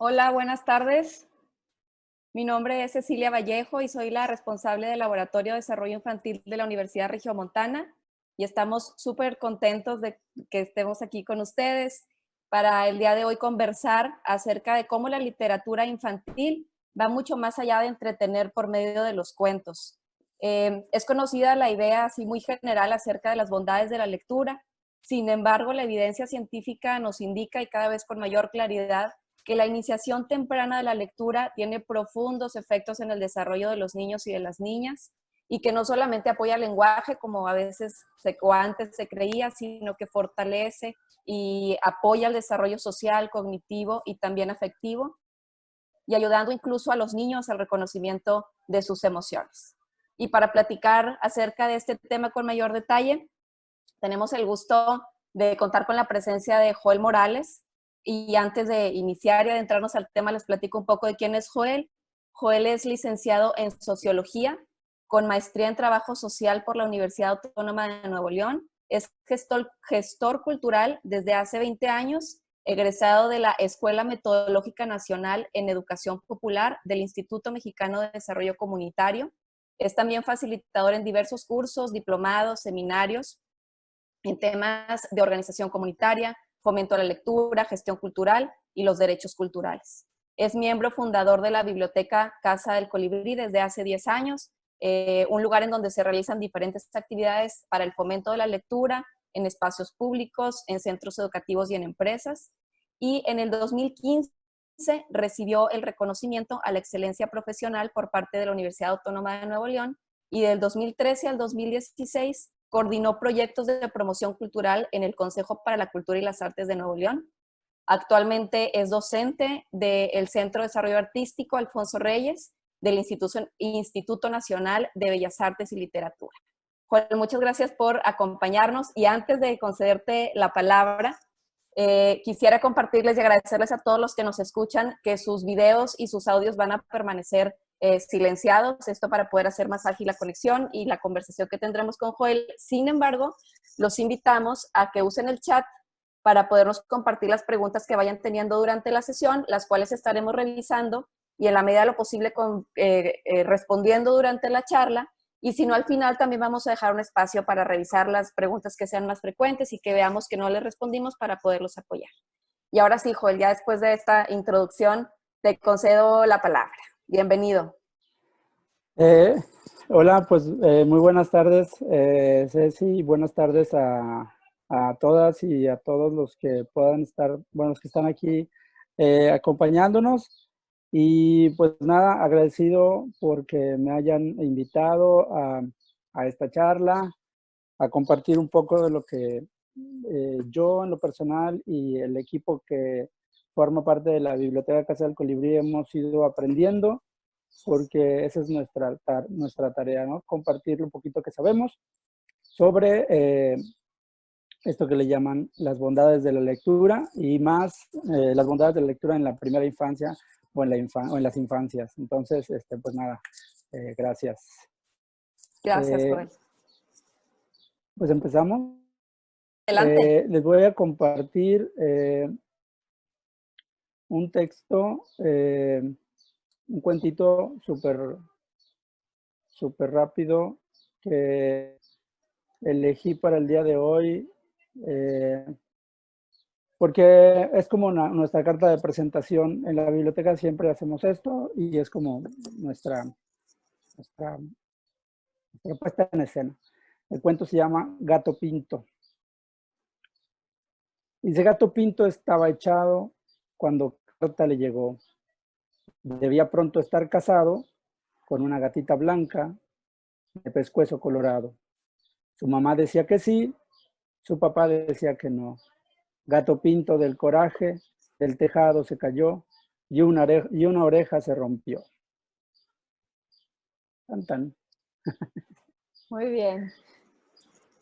Hola, buenas tardes. Mi nombre es Cecilia Vallejo y soy la responsable del Laboratorio de Desarrollo Infantil de la Universidad Regiomontana y estamos súper contentos de que estemos aquí con ustedes para el día de hoy conversar acerca de cómo la literatura infantil va mucho más allá de entretener por medio de los cuentos. Es conocida la idea así muy general acerca de las bondades de la lectura. Sin embargo, la evidencia científica nos indica y cada vez con mayor claridad que la iniciación temprana de la lectura tiene profundos efectos en el desarrollo de los niños y de las niñas, y que no solamente apoya el lenguaje, como a veces o antes se creía, sino que fortalece y apoya el desarrollo social, cognitivo y también afectivo, y ayudando incluso a los niños al reconocimiento de sus emociones. Y para platicar acerca de este tema con mayor detalle, tenemos el gusto de contar con la presencia de Joel Morales. Y antes de iniciar y adentrarnos al tema, les platico un poco de quién es Joel. Joel es licenciado en Sociología, con maestría en Trabajo Social por la Universidad Autónoma de Nuevo León. Es gestor cultural desde hace 20 años, egresado de la Escuela Metodológica Nacional en Educación Popular del Instituto Mexicano de Desarrollo Comunitario. Es también facilitador en diversos cursos, diplomados, seminarios en temas de organización comunitaria, fomento a la lectura, gestión cultural y los derechos culturales. Es miembro fundador de la Biblioteca Casa del Colibrí desde hace 10 años, un lugar en donde se realizan diferentes actividades para el fomento de la lectura en espacios públicos, en centros educativos y en empresas. Y en el 2015 recibió el reconocimiento a la excelencia profesional por parte de la Universidad Autónoma de Nuevo León, y del 2013 al 2016 coordinó proyectos de promoción cultural en el Consejo para la Cultura y las Artes de Nuevo León. Actualmente es docente del Centro de Desarrollo Artístico Alfonso Reyes, del Instituto Nacional de Bellas Artes y Literatura. Joel, muchas gracias por acompañarnos, y antes de concederte la palabra, quisiera compartirles y agradecerles a todos los que nos escuchan que sus videos y sus audios van a permanecer silenciados, esto para poder hacer más ágil la conexión y la conversación que tendremos con Joel. Sin embargo, los invitamos a que usen el chat para podernos compartir las preguntas que vayan teniendo durante la sesión, las cuales estaremos revisando y en la medida de lo posible respondiendo durante la charla. Y si no, al final también vamos a dejar un espacio para revisar las preguntas que sean más frecuentes y que veamos que no les respondimos para poderlos apoyar. Y ahora sí, Joel, ya después de esta introducción, te concedo la palabra. Bienvenido. Eh, Hola, pues muy buenas tardes, Ceci, buenas tardes a todas y a todos los que puedan estar, bueno, los que están aquí acompañándonos. Y pues nada, agradecido porque me hayan invitado a esta charla, a compartir un poco de lo que yo en lo personal y el equipo que forma parte de la Biblioteca Casa del Colibrí hemos ido aprendiendo, porque esa es nuestra tarea, ¿no? Compartir un poquito que sabemos sobre esto que le llaman las bondades de la lectura, y más las bondades de la lectura en la primera infancia o en las infancias. Entonces, pues nada, gracias. Gracias, Joel. Pues empezamos. Adelante. Les voy a compartir un texto, un cuentito súper rápido que elegí para el día de hoy, porque es como nuestra carta de presentación. En la biblioteca siempre hacemos esto y es como nuestra puesta en escena. El cuento se llama Gato Pinto. Dice: Gato Pinto estaba echado cuando carta le llegó. Debía pronto estar casado con una gatita blanca de pescuezo colorado. Su mamá decía que sí, su papá decía que no. Gato Pinto del coraje del tejado se cayó y una oreja se rompió. Tan, tan. Muy bien.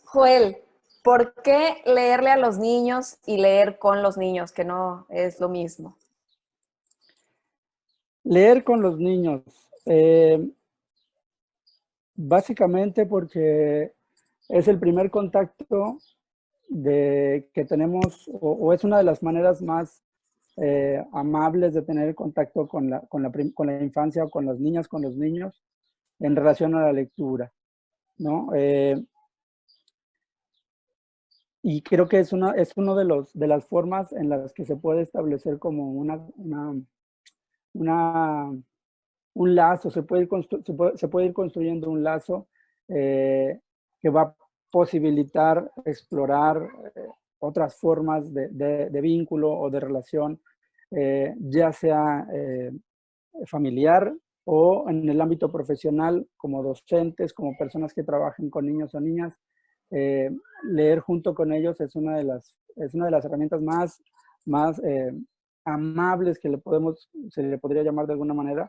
Joel, ¿por qué leerle a los niños y leer con los niños, que no es lo mismo? Leer con los niños. Básicamente porque es el primer contacto que tenemos, o es una de las maneras más amables de tener contacto con la infancia o con las niñas, con los niños en relación a la lectura, ¿no? Y creo que es uno de las formas en las que se puede establecer como una un lazo, se puede ir construyendo un lazo que va a posibilitar explorar otras formas de vínculo o de relación, ya sea familiar o en el ámbito profesional, como docentes, como personas que trabajen con niños o niñas. Eh, Leer junto con ellos es una de las herramientas más amables que se le podría llamar de alguna manera,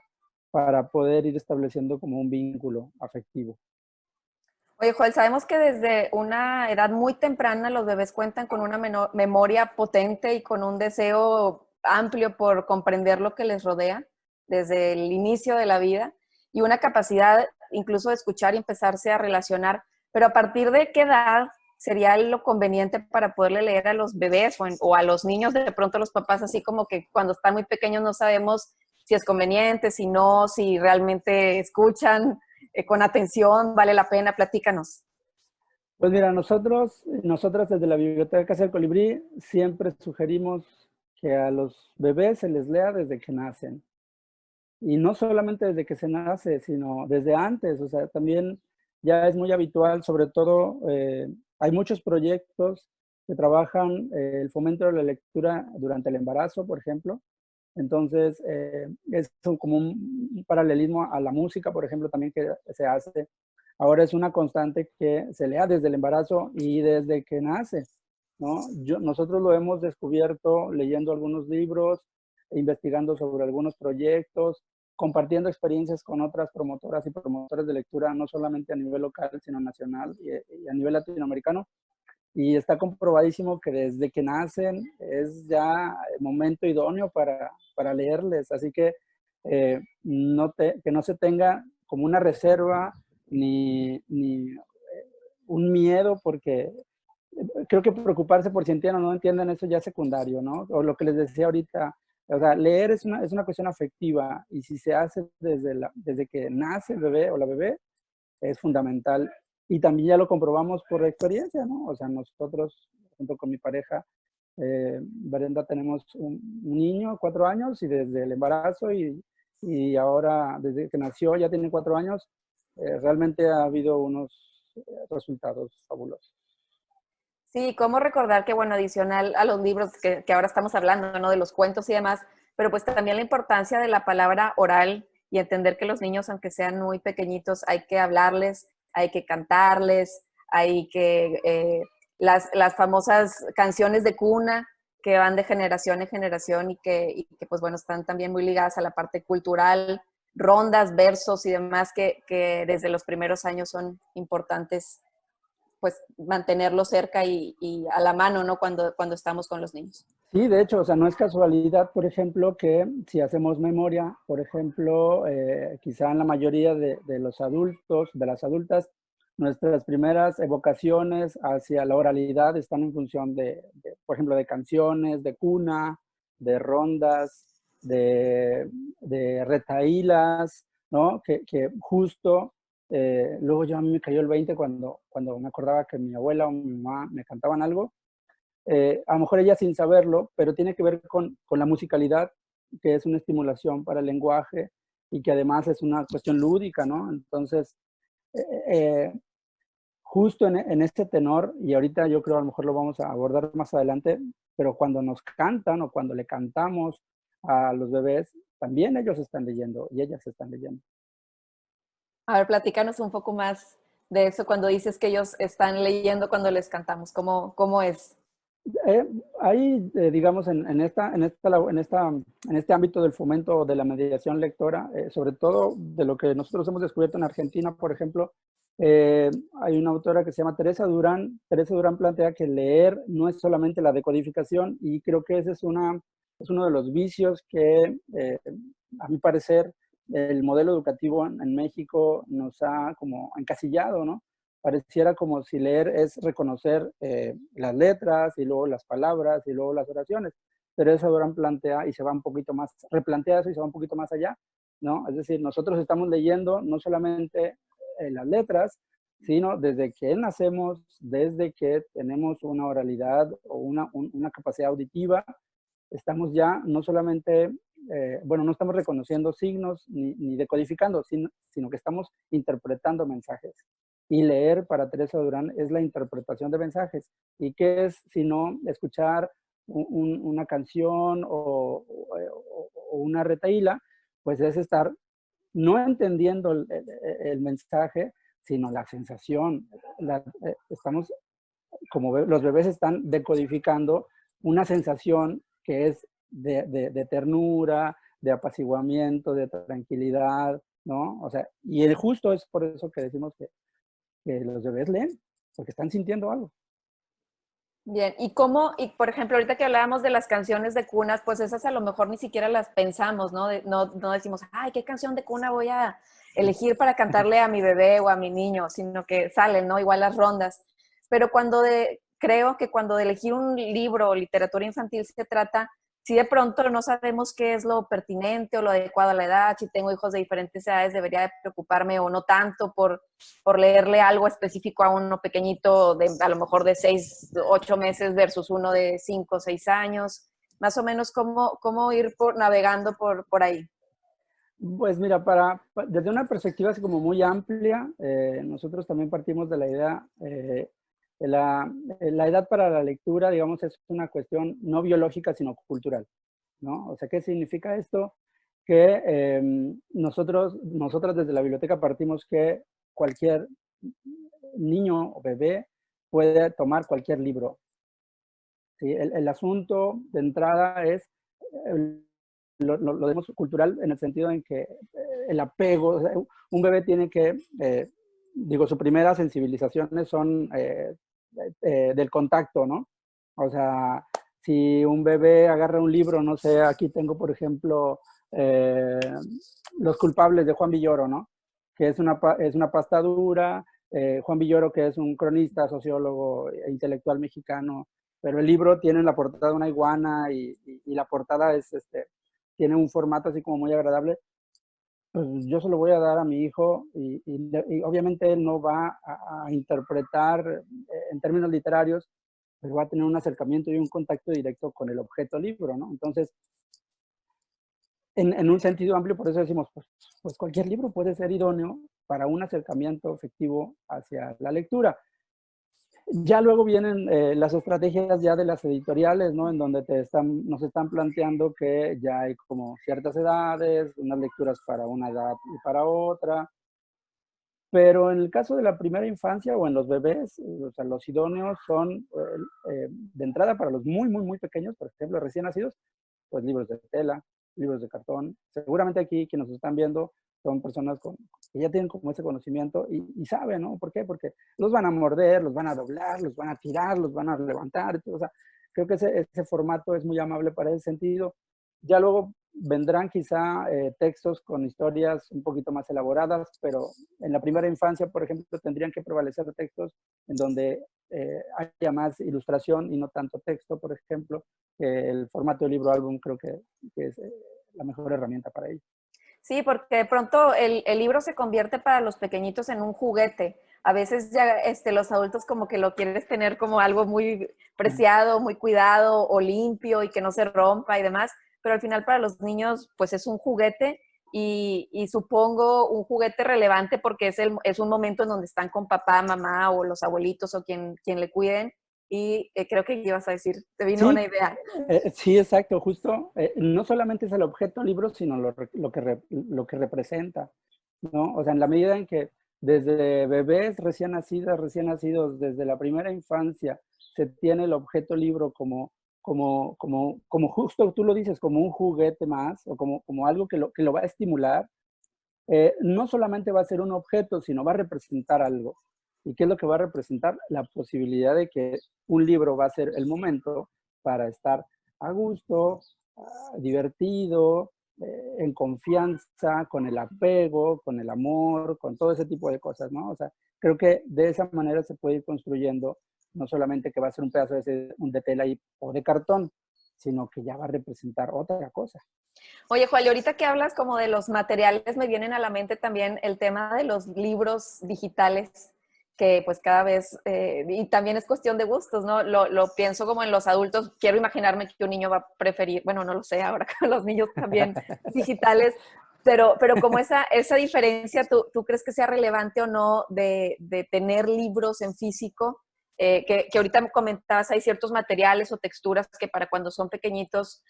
para poder ir estableciendo como un vínculo afectivo. Oye, Joel, sabemos que desde una edad muy temprana los bebés cuentan con una memoria potente y con un deseo amplio por comprender lo que les rodea desde el inicio de la vida y una capacidad incluso de escuchar y empezarse a relacionar. Pero ¿a partir de qué edad sería lo conveniente para poderle leer a los bebés o a los niños? De pronto los papás así como que cuando están muy pequeños no sabemos si es conveniente, si no, si realmente escuchan con atención, vale la pena, platícanos. Pues mira, nosotras desde la Biblioteca Casa del Colibrí siempre sugerimos que a los bebés se les lea desde que nacen. Y no solamente desde que se nace, sino desde antes. O sea, también ya es muy habitual, sobre todo, hay muchos proyectos que trabajan el fomento de la lectura durante el embarazo, por ejemplo. Entonces, es como un paralelismo a la música, por ejemplo, también que se hace. Ahora es una constante que se lea desde el embarazo y desde que nace, ¿no? Nosotros lo hemos descubierto leyendo algunos libros, investigando sobre algunos proyectos, compartiendo experiencias con otras promotoras y promotores de lectura, no solamente a nivel local, sino nacional y a nivel latinoamericano. Y está comprobadísimo que desde que nacen es ya el momento idóneo para leerles. Así que que no se tenga como una reserva ni un miedo, porque creo que preocuparse por si entienden o no entienden, eso ya es secundario, ¿no? O lo que les decía ahorita, o sea, leer es una cuestión afectiva, y si se hace desde que nace el bebé o la bebé, es fundamental. Y también ya lo comprobamos por experiencia, ¿no? O sea, nosotros, junto con mi pareja, Brenda, tenemos un niño, 4 años, y desde el embarazo y ahora, desde que nació, ya tiene 4 años, realmente ha habido unos resultados fabulosos. Sí, cómo recordar que, bueno, adicional a los libros que ahora estamos hablando, ¿no? De los cuentos y demás, pero pues también la importancia de la palabra oral y entender que los niños, aunque sean muy pequeñitos, hay que hablarles, hay que cantarles, hay que, las famosas canciones de cuna que van de generación en generación y que, pues bueno, están también muy ligadas a la parte cultural, rondas, versos y demás que desde los primeros años son importantes, pues mantenerlo cerca y a la mano, ¿no? Cuando estamos con los niños. Sí, de hecho, o sea, no es casualidad, por ejemplo, que si hacemos memoria, por ejemplo, quizá en la mayoría de los adultos, de las adultas, nuestras primeras evocaciones hacia la oralidad están en función por ejemplo, de canciones, de cuna, de rondas, de retahílas, ¿no? Que justo, luego yo a mí me cayó el 20 cuando me acordaba que mi abuela o mi mamá me cantaban algo. A lo mejor ella sin saberlo, pero tiene que ver con la musicalidad, que es una estimulación para el lenguaje y que además es una cuestión lúdica, ¿no? Entonces, eh, eh, justo en este tenor, y ahorita yo creo a lo mejor lo vamos a abordar más adelante, pero cuando nos cantan o cuando le cantamos a los bebés, también ellos están leyendo y ellas están leyendo. A ver, platícanos un poco más de eso cuando dices que ellos están leyendo cuando les cantamos. ¿Cómo es? Ahí, digamos, en este ámbito del fomento de la mediación lectora, sobre todo de lo que nosotros hemos descubierto en Argentina, por ejemplo, hay una autora que se llama Teresa Durán. Teresa Durán plantea que leer no es solamente la decodificación, y creo que ese es uno de los vicios que, a mi parecer, el modelo educativo en México nos ha como encasillado, ¿no? Pareciera como si leer es reconocer las letras y luego las palabras y luego las oraciones. Teresa Durán plantea y se va un poquito más, replantea eso y se va un poquito más allá, ¿no? Es decir, nosotros estamos leyendo no solamente las letras, sino desde que nacemos, desde que tenemos una oralidad o una capacidad auditiva, estamos ya no solamente, bueno, no estamos reconociendo signos ni decodificando, sino que estamos interpretando mensajes. Y leer para Teresa Durán es la interpretación de mensajes. ¿Y qué es sino escuchar una canción o una retahíla? Pues es estar no entendiendo el mensaje, sino la sensación. Estamos, como los bebés están decodificando una sensación que es de ternura, de apaciguamiento, de tranquilidad, ¿no? O sea, y el justo es por eso que decimos que los bebés leen, porque están sintiendo algo. Bien, ¿y cómo, y por ejemplo, ahorita que hablábamos de las canciones de cunas, pues esas a lo mejor ni siquiera las pensamos, ¿no? No decimos, ay, ¿qué canción de cuna voy a elegir para cantarle a mi bebé o a mi niño? Sino que salen, ¿no? Igual las rondas. Pero creo que cuando de elegir un libro o literatura infantil se trata, si de pronto no sabemos qué es lo pertinente o lo adecuado a la edad, si tengo hijos de diferentes edades, debería de preocuparme o no tanto por leerle algo específico a uno pequeñito, a lo mejor de 6, 8 meses versus uno de 5, 6 años. Más o menos cómo ir navegando por ahí. Pues mira, desde una perspectiva así como muy amplia, nosotros también partimos de la idea, la edad para la lectura, digamos, es una cuestión no biológica, sino cultural, ¿no? O sea, ¿qué significa esto? Que nosotras desde la biblioteca partimos que cualquier niño o bebé puede tomar cualquier libro. ¿Sí? El asunto de entrada es lo vemos cultural en el sentido en que el apego, o sea, un bebé tiene que, digo, sus primeras sensibilizaciones son del contacto, ¿no? O sea, si un bebé agarra un libro, no sé, aquí tengo, por ejemplo, Los culpables de Juan Villoro, ¿no? Que es una pasta dura. Juan Villoro, que es un cronista, sociólogo e intelectual mexicano, pero el libro tiene en la portada una iguana y la portada es, tiene un formato así como muy agradable. Pues yo se lo voy a dar a mi hijo y obviamente él no va a interpretar en términos literarios, pues va a tener un acercamiento y un contacto directo con el objeto libro, ¿no? Entonces, en un sentido amplio, por eso decimos, pues cualquier libro puede ser idóneo para un acercamiento efectivo hacia la lectura. Ya luego vienen las estrategias ya de las editoriales, ¿no? En donde nos están planteando que ya hay como ciertas edades, unas lecturas para una edad y para otra. Pero en el caso de la primera infancia o en los bebés, o sea, los idóneos son de entrada para los muy, muy, muy pequeños, por ejemplo, recién nacidos, pues libros de tela, libros de cartón. Seguramente aquí quienes nos están viendo son personas que ya tienen como ese conocimiento y saben, ¿no? ¿Por qué? Porque los van a morder, los van a doblar, los van a tirar, los van a levantar. O sea, creo que ese formato es muy amable para ese sentido. Ya luego vendrán quizá textos con historias un poquito más elaboradas, pero en la primera infancia, por ejemplo, tendrían que prevalecer textos en donde haya más ilustración y no tanto texto, por ejemplo. El formato de libro-álbum creo que es la mejor herramienta para ello. Sí, porque de pronto el libro se convierte para los pequeñitos en un juguete. A veces ya los adultos como que lo quieres tener como algo muy preciado, muy cuidado o limpio y que no se rompa y demás, pero al final para los niños pues es un juguete y supongo un juguete relevante porque es un momento en donde están con papá, mamá o los abuelitos o quien le cuiden. Y creo que ibas a decir, te vino Sí, una idea. sí, exacto, justo. No solamente es el objeto libro, sino lo que representa, ¿no? O sea, en la medida en que desde bebés recién nacidos, desde la primera infancia, se tiene el objeto libro como justo tú lo dices, como un juguete más, o como algo que lo va a estimular, no solamente va a ser un objeto, sino va a representar algo. ¿Y qué es lo que va a representar? La posibilidad de que un libro va a ser el momento para estar a gusto, divertido, en confianza, con el apego, con el amor, con todo ese tipo de cosas, ¿no? O sea, creo que de esa manera se puede ir construyendo, no solamente que va a ser un pedazo de tela o de cartón, sino que ya va a representar otra cosa. Oye, Juan, y ahorita que hablas como de los materiales, me vienen a la mente también el tema de los libros digitales, que pues cada vez, y también es cuestión de gustos, ¿no? Lo pienso como en los adultos, quiero imaginarme que un niño va a preferir, bueno, no lo sé, ahora con los niños también digitales, pero como esa diferencia, ¿tú crees que sea relevante o no de tener libros en físico? Que ahorita comentabas, hay ciertos materiales o texturas que para cuando son pequeñitos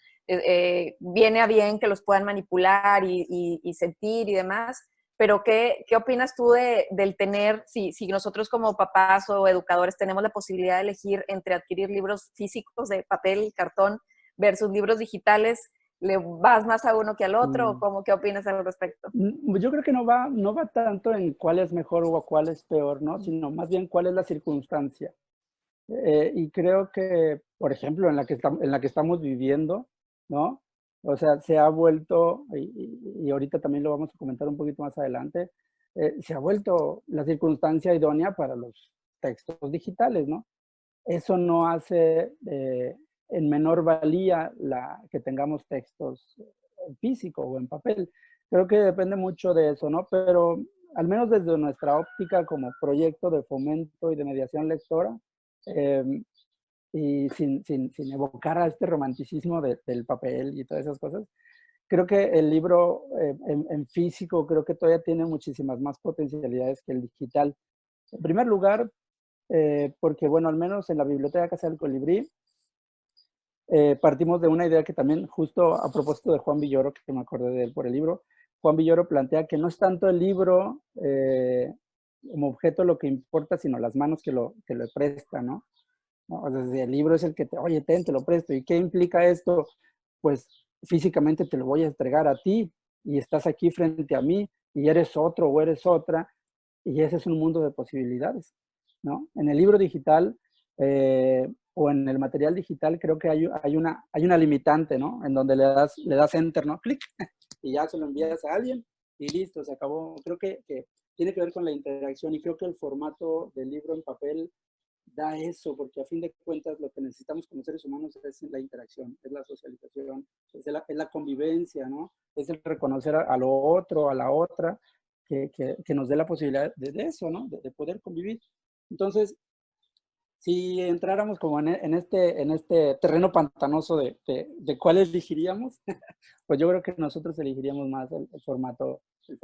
viene a bien que los puedan manipular y sentir y demás, pero ¿qué opinas tú del tener, si nosotros como papás o educadores tenemos la posibilidad de elegir entre adquirir libros físicos de papel y cartón versus libros digitales, ¿le vas más a uno que al otro? Mm. ¿O qué opinas al respecto? Yo creo que no va tanto en cuál es mejor o cuál es peor, ¿no? Sino más bien cuál es la circunstancia. Y creo que, por ejemplo, en la que estamos viviendo, ¿no? O sea, se ha vuelto, y ahorita también lo vamos a comentar un poquito más adelante, se ha vuelto la circunstancia idónea para los textos digitales, ¿no? Eso no hace en menor valía que tengamos textos en físico o en papel. Creo que depende mucho de eso, ¿no? Pero al menos desde nuestra óptica como proyecto de fomento y de mediación lectora, eh, y sin evocar a este romanticismo del papel y todas esas cosas, creo que el libro en físico creo que todavía tiene muchísimas más potencialidades que el digital. En primer lugar, porque bueno, al menos en la Biblioteca Casa del Colibrí, partimos de una idea que también, justo a propósito de Juan Villoro, que me acordé de él por el libro, Juan Villoro plantea que no es tanto el libro como objeto lo que importa, sino las manos que lo prestan, ¿no? ¿No? O sea, si el libro es el que te, oye, te lo presto. ¿Y qué implica esto? Pues físicamente te lo voy a entregar a ti y estás aquí frente a mí y eres otro o eres otra y ese es un mundo de posibilidades, ¿no? En el libro digital o en el material digital creo que hay una limitante, ¿no? En donde le das enter, ¿no? Clic y ya se lo envías a alguien y listo, se acabó. Creo que tiene que ver con la interacción y creo que el formato del libro en papel da eso, porque a fin de cuentas lo que necesitamos como seres humanos es la interacción, es la socialización, es la convivencia, ¿no? Es el reconocer a lo otro, a la otra, que nos dé la posibilidad de eso, ¿no? De poder convivir. Entonces, si entráramos como en este terreno pantanoso de cuál elegiríamos, pues yo creo que nosotros elegiríamos más el formato de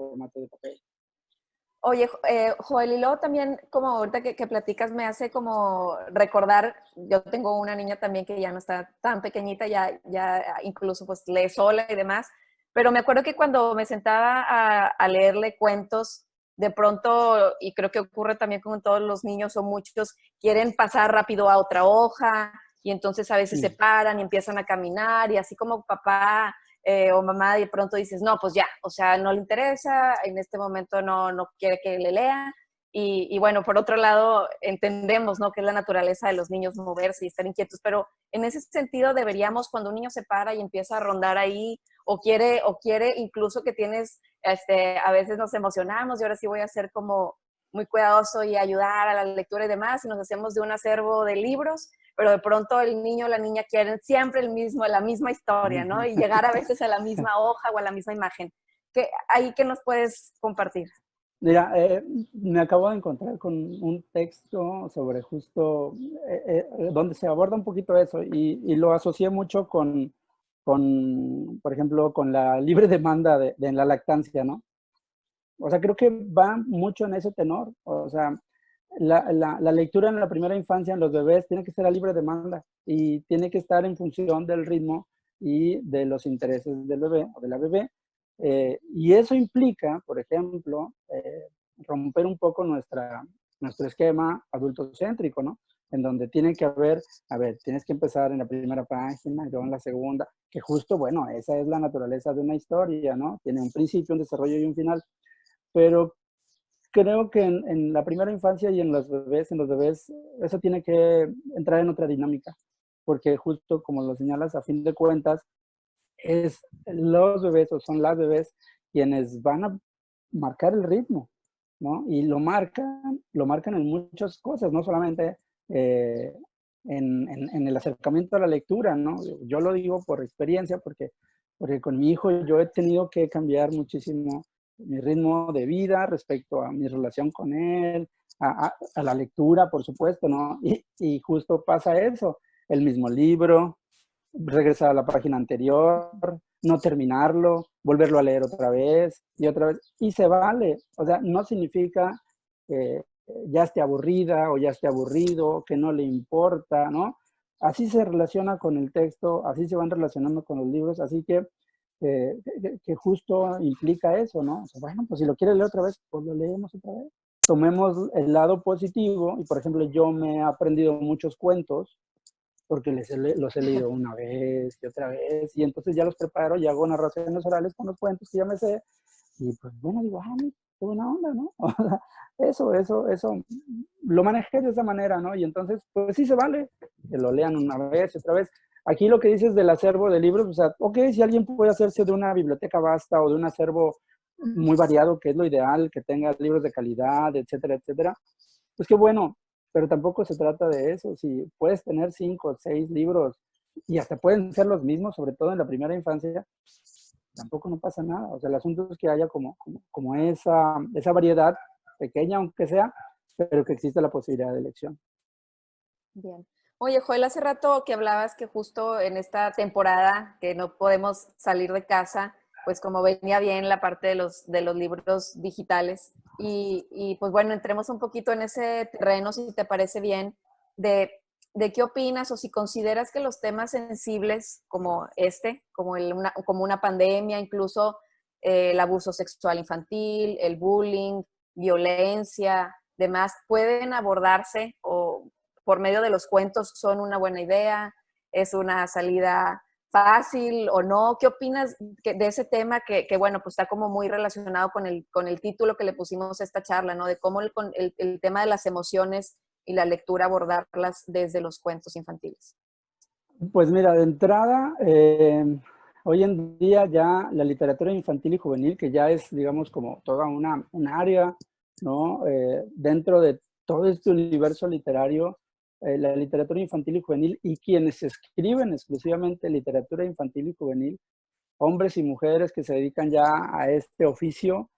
papel. Oye, Joel, y luego también, como ahorita que platicas, me hace como recordar, yo tengo una niña también que ya no está tan pequeñita, ya incluso pues lee sola y demás, pero me acuerdo que cuando me sentaba a leerle cuentos, de pronto, y creo que ocurre también con todos los niños o muchos, quieren pasar rápido a otra hoja y entonces a veces se paran y empiezan a caminar y así como papá o mamá de pronto dices, no, pues ya, o sea, no le interesa, en este momento no quiere que le lea. Y bueno, por otro lado, entendemos, ¿no? Que es la naturaleza de los niños moverse y estar inquietos, pero en ese sentido deberíamos, cuando un niño se para y empieza a rondar ahí, o quiere incluso que tienes, a veces nos emocionamos y ahora sí voy a ser como muy cuidadoso y ayudar a la lectura y demás, y nos hacemos de un acervo de libros, pero de pronto el niño o la niña quieren siempre la misma historia, ¿no? Y llegar a veces a la misma hoja o a la misma imagen. ¿Ahí qué nos puedes compartir? Mira, me acabo de encontrar con un texto sobre justo donde se aborda un poquito eso y lo asocié mucho por ejemplo, con la libre demanda de la lactancia, ¿no? O sea, creo que va mucho en ese tenor. O sea, la lectura en la primera infancia en los bebés tiene que ser a libre demanda y tiene que estar en función del ritmo y de los intereses del bebé o de la bebé. Y eso implica, por ejemplo, romper un poco nuestro esquema adultocéntrico, ¿no? En donde tiene que haber, a ver, tienes que empezar en la primera página y luego en la segunda, que justo, bueno, esa es la naturaleza de una historia, ¿no? Tiene un principio, un desarrollo y un final. Pero creo que en la primera infancia y en los bebés, eso tiene que entrar en otra dinámica, porque justo como lo señalas, a fin de cuentas, es los bebés o son las bebés quienes van a marcar el ritmo, ¿no? Y lo marcan en muchas cosas, no solamente en el acercamiento a la lectura, ¿no? Yo lo digo por experiencia, porque con mi hijo yo he tenido que cambiar muchísimo mi ritmo de vida respecto a mi relación con él, a la lectura, por supuesto, ¿no? Y justo pasa eso, el mismo libro, regresar a la página anterior, no terminarlo, volverlo a leer otra vez, y se vale. O sea, no significa que ya esté aburrida o ya esté aburrido, que no le importa, ¿no? Así se relaciona con el texto, así se van relacionando con los libros, así que justo implica eso, ¿no? O sea, bueno, pues si lo quiere leer otra vez, pues lo leemos otra vez. Tomemos el lado positivo, y por ejemplo, yo me he aprendido muchos cuentos, porque los he leído una vez y otra vez, y entonces ya los preparo y hago narraciones orales con los cuentos que ya me sé, y pues bueno, digo, ah, qué buena onda, ¿no? Eso, lo manejé de esa manera, ¿no? Y entonces, pues sí se vale que lo lean una vez y otra vez. Aquí lo que dices del acervo de libros, o sea, ok, si alguien puede hacerse de una biblioteca vasta o de un acervo muy variado, que es lo ideal, que tenga libros de calidad, etcétera, etcétera, pues qué bueno, pero tampoco se trata de eso. Si puedes tener 5 o 6 libros y hasta pueden ser los mismos, sobre todo en la primera infancia, tampoco no pasa nada. O sea, el asunto es que haya como esa variedad, pequeña aunque sea, pero que existe la posibilidad de elección. Bien. Oye, Joel, hace rato que hablabas que justo en esta temporada que no podemos salir de casa, pues como venía bien la parte de los libros digitales. Y pues bueno, entremos un poquito en ese terreno, si te parece bien, de, de qué opinas o si consideras que los temas sensibles como este, como una pandemia, incluso el abuso sexual infantil, el bullying, violencia, demás, pueden abordarse o por medio de los cuentos son una buena idea, es una salida fácil o no. ¿Qué opinas de ese tema que, bueno, pues está como muy relacionado con el título que le pusimos a esta charla, ¿no? De cómo el tema de las emociones y la lectura abordarlas desde los cuentos infantiles. Pues mira, de entrada, hoy en día ya la literatura infantil y juvenil, que ya es, digamos, como toda un área, ¿no? Dentro de todo este universo literario, la literatura infantil y juvenil y quienes escriben exclusivamente literatura infantil y juvenil, hombres y mujeres que se dedican ya a este oficio,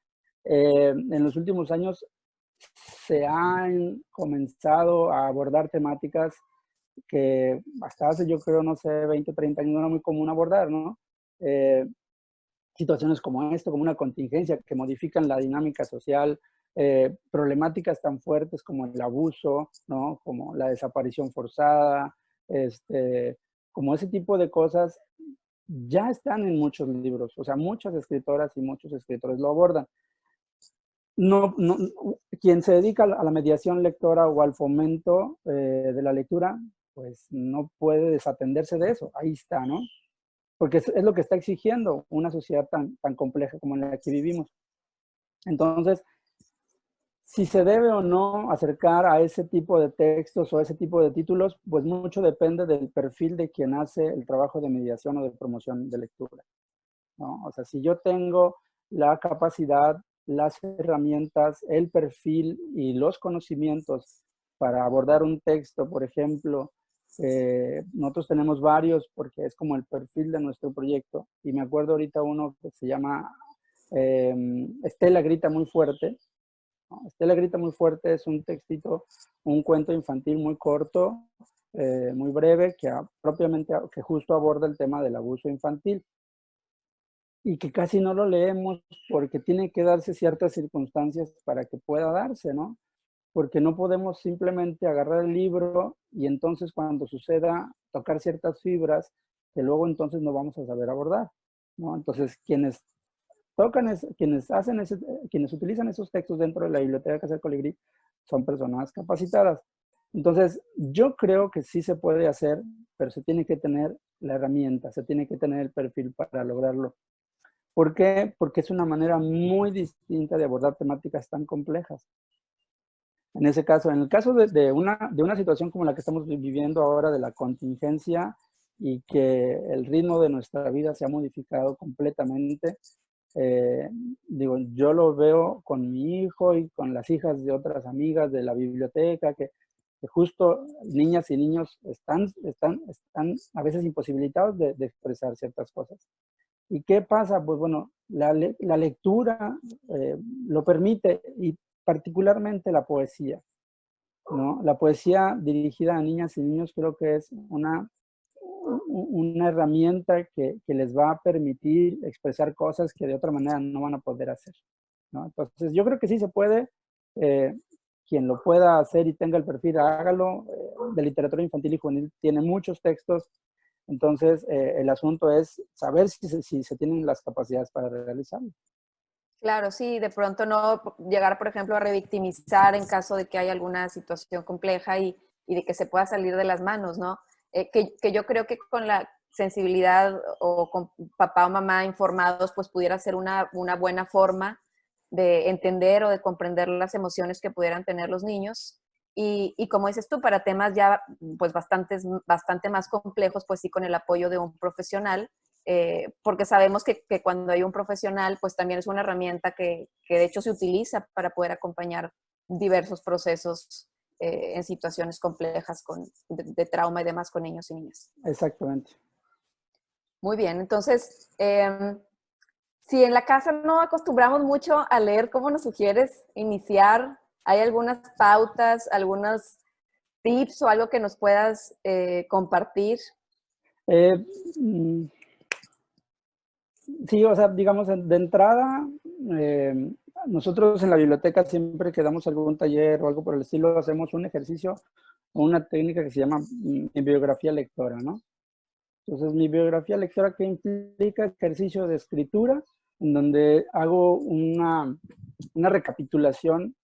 en los últimos años se han comenzado a abordar temáticas que hasta hace, yo creo, no sé, 20, 30 años no era muy común abordar, ¿no? Eh, Situaciones como esto, como una contingencia que modifican la dinámica social, problemáticas tan fuertes como el abuso, ¿no? Como la desaparición forzada, como ese tipo de cosas ya están en muchos libros, o sea, muchas escritoras y muchos escritores lo abordan. No, quien se dedica a la mediación lectora o al fomento de la lectura, pues no puede desatenderse de eso. Ahí está, ¿no? Porque es lo que está exigiendo una sociedad tan compleja como en la que vivimos. Entonces, si se debe o no acercar a ese tipo de textos o a ese tipo de títulos, pues mucho depende del perfil de quien hace el trabajo de mediación o de promoción de lectura, ¿no? O sea, si yo tengo la capacidad, las herramientas, el perfil y los conocimientos para abordar un texto, por ejemplo, nosotros tenemos varios porque es como el perfil de nuestro proyecto, y me acuerdo ahorita uno que se llama Estela grita muy fuerte, ¿no? Estela grita muy fuerte es un textito, un cuento infantil muy corto, muy breve, propiamente, que justo aborda el tema del abuso infantil y que casi no lo leemos porque tiene que darse ciertas circunstancias para que pueda darse, ¿no? Porque no podemos simplemente agarrar el libro y entonces cuando suceda tocar ciertas fibras que luego entonces no vamos a saber abordar, ¿no? Entonces, quienes utilizan esos textos dentro de la biblioteca Casa Colibrí son personas capacitadas. Entonces, yo creo que sí se puede hacer, pero se tiene que tener la herramienta, se tiene que tener el perfil para lograrlo. ¿Por qué? Porque es una manera muy distinta de abordar temáticas tan complejas. En ese caso, en el caso de una situación como la que estamos viviendo ahora de la contingencia y que el ritmo de nuestra vida se ha modificado completamente, digo, yo lo veo con mi hijo y con las hijas de otras amigas de la biblioteca, que que justo niñas y niños están a veces imposibilitados de expresar ciertas cosas. ¿Y qué pasa? Pues bueno, la lectura lo permite, y particularmente la poesía, ¿no? La poesía dirigida a niñas y niños creo que es una herramienta que les va a permitir expresar cosas que de otra manera no van a poder hacer, ¿no? Entonces, yo creo que sí se puede. Quien lo pueda hacer y tenga el perfil, hágalo. De literatura infantil y juvenil tiene muchos textos. Entonces, el asunto es saber si se tienen las capacidades para realizarlo. Claro, sí, de pronto no llegar, por ejemplo, a revictimizar en caso de que haya alguna situación compleja y de que se pueda salir de las manos, ¿no? Que yo creo que con la sensibilidad o con papá o mamá informados, pues pudiera ser una buena forma de entender o de comprender las emociones que pudieran tener los niños. Y como dices tú, para temas ya pues bastante más complejos, pues sí con el apoyo de un profesional, porque sabemos que cuando hay un profesional, pues también es una herramienta que de hecho se utiliza para poder acompañar diversos procesos en situaciones complejas de trauma y demás con niños y niñas. Exactamente. Muy bien, entonces, si en la casa no acostumbramos mucho a leer, ¿cómo nos sugieres iniciar? ¿Hay algunas pautas, algunos tips o algo que nos puedas compartir? Mm, sí, o sea, digamos, de entrada, nosotros en la biblioteca siempre que damos algún taller o algo por el estilo, hacemos un ejercicio o una técnica que se llama mi biografía lectora, ¿no? Entonces, mi biografía lectora, que implica ejercicio de escritura, en donde hago una recapitulación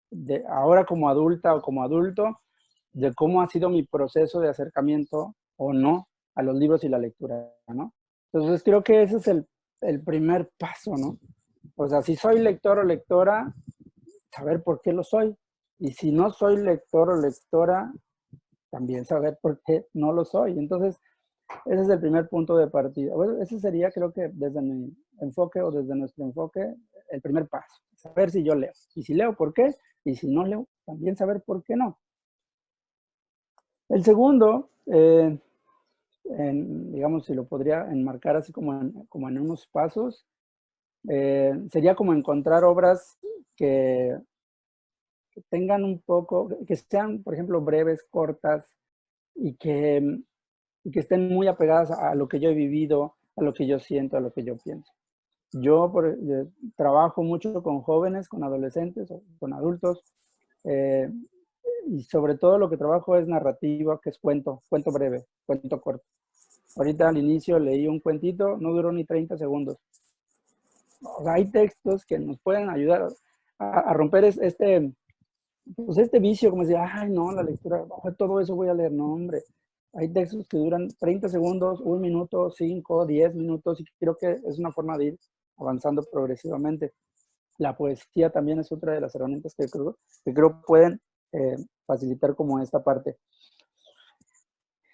de ahora como adulta o como adulto, de cómo ha sido mi proceso de acercamiento o no a los libros y la lectura, ¿no? Entonces, creo que ese es el primer paso, ¿no? O sea, si soy lector o lectora, saber por qué lo soy. Y si no soy lector o lectora, también saber por qué no lo soy. Entonces, ese es el primer punto de partida. Bueno, ese sería, creo que desde mi enfoque o desde nuestro enfoque, el primer paso. Saber si yo leo. Y si leo, ¿por qué? Y si no leo, también saber por qué no. El segundo, digamos, si lo podría enmarcar así como en unos pasos, sería como encontrar obras que tengan un poco, que sean, por ejemplo, breves, cortas, y que, estén muy apegadas a lo que yo he vivido, a lo que yo siento, a lo que yo pienso. Yo trabajo mucho con jóvenes, con adolescentes o con adultos, y sobre todo lo que trabajo es narrativa, que es cuento breve, cuento corto. Ahorita al inicio leí un cuentito, no duró ni 30 segundos. O sea, hay textos que nos pueden ayudar a romper pues este vicio, como decir, ay, no, la lectura, todo eso voy a leer. No, hombre, hay textos que duran 30 segundos, 1 minuto, 5, 10 minutos, y creo que es una forma de ir avanzando progresivamente. La poesía también es otra de las herramientas que creo pueden facilitar como esta parte.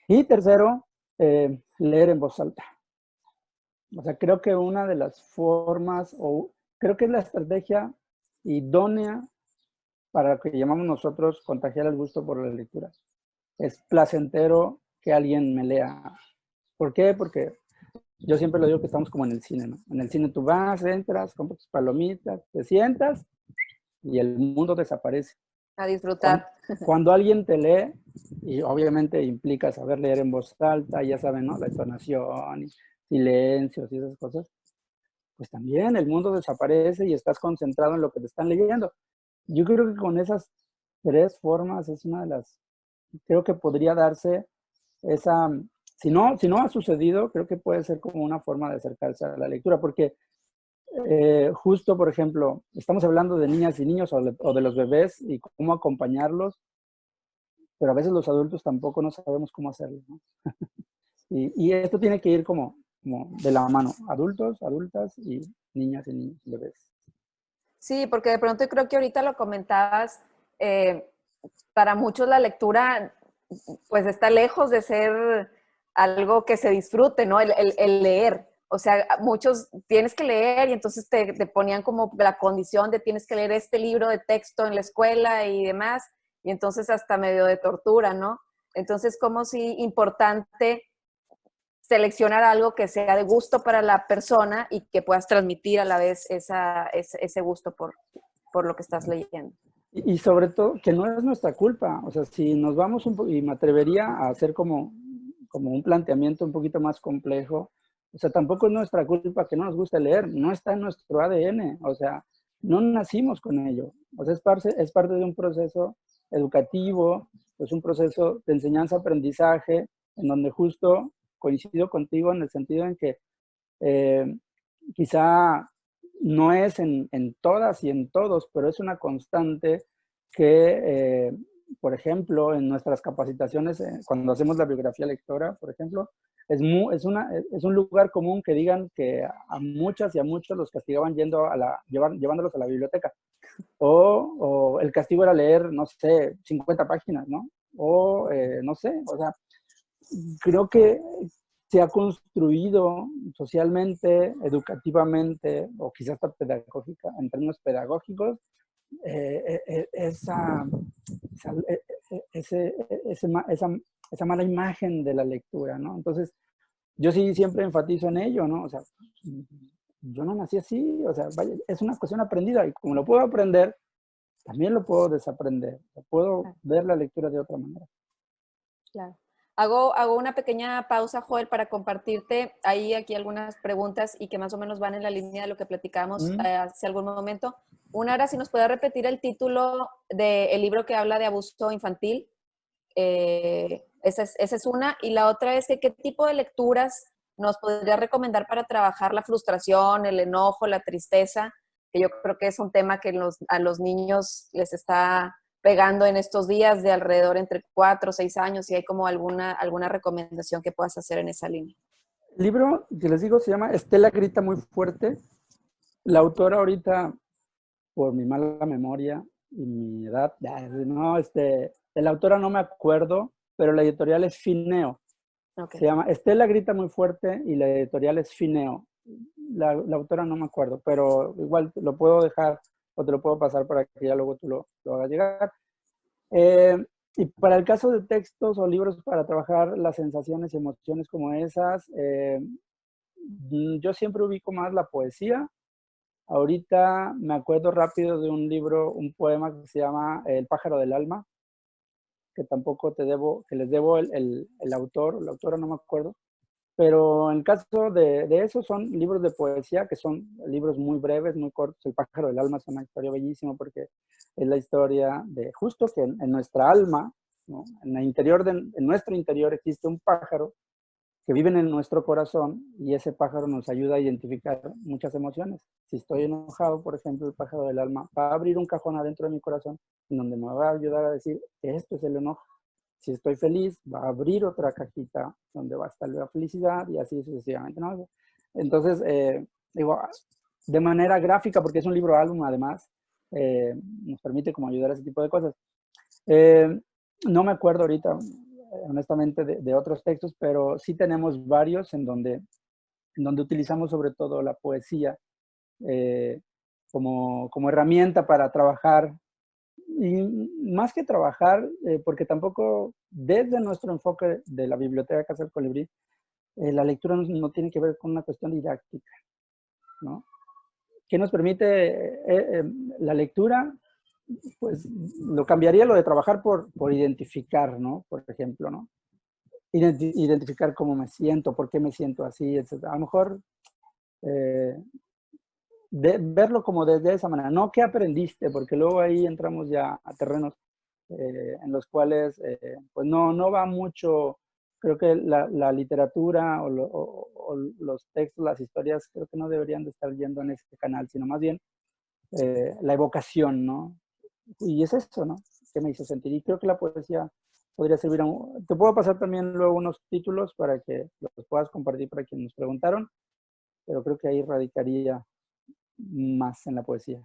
Y tercero, leer en voz alta. O sea, creo que una de las formas, o creo que es la estrategia idónea para lo que llamamos nosotros contagiar el gusto por la lectura. Es placentero que alguien me lea. ¿Por qué? Porque yo siempre lo digo que estamos como en el cine, ¿no? En el cine tú vas, entras, compras tus palomitas, te sientas y el mundo desaparece. A disfrutar. Cuando alguien te lee, y obviamente implica saber leer en voz alta, ya saben, ¿no? La entonación, y silencios y esas cosas, pues también el mundo desaparece y estás concentrado en lo que te están leyendo. Yo creo que con esas 3 formas es una de las, creo que podría darse esa, si no ha sucedido, creo que puede ser como una forma de acercarse a la lectura, porque justo, por ejemplo, estamos hablando de niñas y niños o de los bebés y cómo acompañarlos, pero a veces los adultos tampoco no sabemos cómo hacerlo, ¿no? y esto tiene que ir como de la mano, adultos, adultas y niñas y niños, bebés. Sí, porque de pronto creo que ahorita lo comentabas, para muchos la lectura pues está lejos de ser algo que se disfrute, ¿no? El leer. O sea, muchos tienes que leer y entonces te ponían como la condición de tienes que leer este libro de texto en la escuela y demás. y entonces hasta medio de tortura, ¿no? Entonces, como si importante seleccionar algo que sea de gusto para la persona y que puedas transmitir a la vez ese gusto por lo que estás leyendo. Y sobre todo, que no es nuestra culpa. O sea, si nos vamos y me atrevería a hacer como un planteamiento un poquito más complejo, o sea, tampoco es nuestra culpa que no nos guste leer, no está en nuestro ADN, o sea, no nacimos con ello. O sea, es parte de un proceso educativo, es un proceso de enseñanza-aprendizaje, en donde justo coincido contigo en el sentido en que quizá no es en todas y en todos, pero es una constante que, por ejemplo, en nuestras capacitaciones, cuando hacemos la biografía lectora, por ejemplo, es un lugar común que digan que a muchas y a muchos los castigaban llevándolos a la biblioteca. O el castigo era leer, no sé, 50 páginas, ¿no? O no sé, o sea, creo que se ha construido socialmente, educativamente, o quizás hasta pedagógica, en términos pedagógicos, esa mala imagen de la lectura, ¿no? Entonces, yo sí siempre enfatizo en ello, ¿no? O sea, yo no nací así, o sea, vaya, es una cuestión aprendida, y como lo puedo aprender, también lo puedo desaprender, puedo ver la lectura de otra manera. Claro. Hago una pequeña pausa, Joel, para compartirte ahí aquí algunas preguntas y que más o menos van en la línea de lo que platicamos hace algún momento. Una era si nos puede repetir el título del libro que habla de abuso infantil. Esa es una. Y la otra es que qué tipo de lecturas nos podría recomendar para trabajar la frustración, el enojo, la tristeza, que yo creo que es un tema que a los niños les está pegando en estos días de alrededor entre 4 o 6 años, y hay como alguna recomendación que puedas hacer en esa línea. El libro que les digo se llama Estela grita muy fuerte. La autora ahorita, por mi mala memoria y mi edad, no, la autora no me acuerdo, pero la editorial es Fineo. Okay. Se llama Estela grita muy fuerte y la editorial es Fineo. La autora no me acuerdo, pero igual lo puedo dejar o te lo puedo pasar para que ya luego tú lo hagas llegar. Y para el caso de textos o libros para trabajar las sensaciones y emociones como esas, yo siempre ubico más la poesía. Ahorita me acuerdo rápido de un libro, un poema que se llama El pájaro del alma, que tampoco que les debo el autor o la autora, no me acuerdo. Pero en el caso de eso son libros de poesía, que son libros muy breves, muy cortos. El pájaro del alma es una historia bellísima porque es la historia de justo que en nuestra alma, ¿no? En nuestro interior existe un pájaro que vive en nuestro corazón y ese pájaro nos ayuda a identificar muchas emociones. Si estoy enojado, por ejemplo, el pájaro del alma va a abrir un cajón adentro de mi corazón en donde me va a ayudar a decir que esto es el enojo. Si estoy feliz, va a abrir otra cajita donde va a estar la felicidad y así sucesivamente, ¿no? Entonces, digo, de manera gráfica, porque es un libro álbum además, nos permite como ayudar a ese tipo de cosas. No me acuerdo ahorita, honestamente, de otros textos, pero sí tenemos varios en donde utilizamos sobre todo la poesía como herramienta para trabajar. Y más que trabajar, porque tampoco desde nuestro enfoque de la biblioteca Casa del Colibrí, la lectura no tiene que ver con una cuestión didáctica, ¿no? ¿Qué nos permite la lectura? Pues lo cambiaría lo de trabajar por identificar, ¿no? Por ejemplo, ¿no? Identificar cómo me siento, por qué me siento así, etc. A lo mejor verlo como desde esa manera, no qué aprendiste, porque luego ahí entramos ya a terrenos en los cuales pues no va mucho, creo que la literatura o los textos, las historias, creo que no deberían de estar yendo en este canal, sino más bien la evocación, ¿no? Y es eso, ¿no? ¿Qué me hizo sentir? Y creo que la poesía podría servir te puedo pasar también luego unos títulos para que los puedas compartir para quienes nos preguntaron, pero creo que ahí radicaría más en la poesía.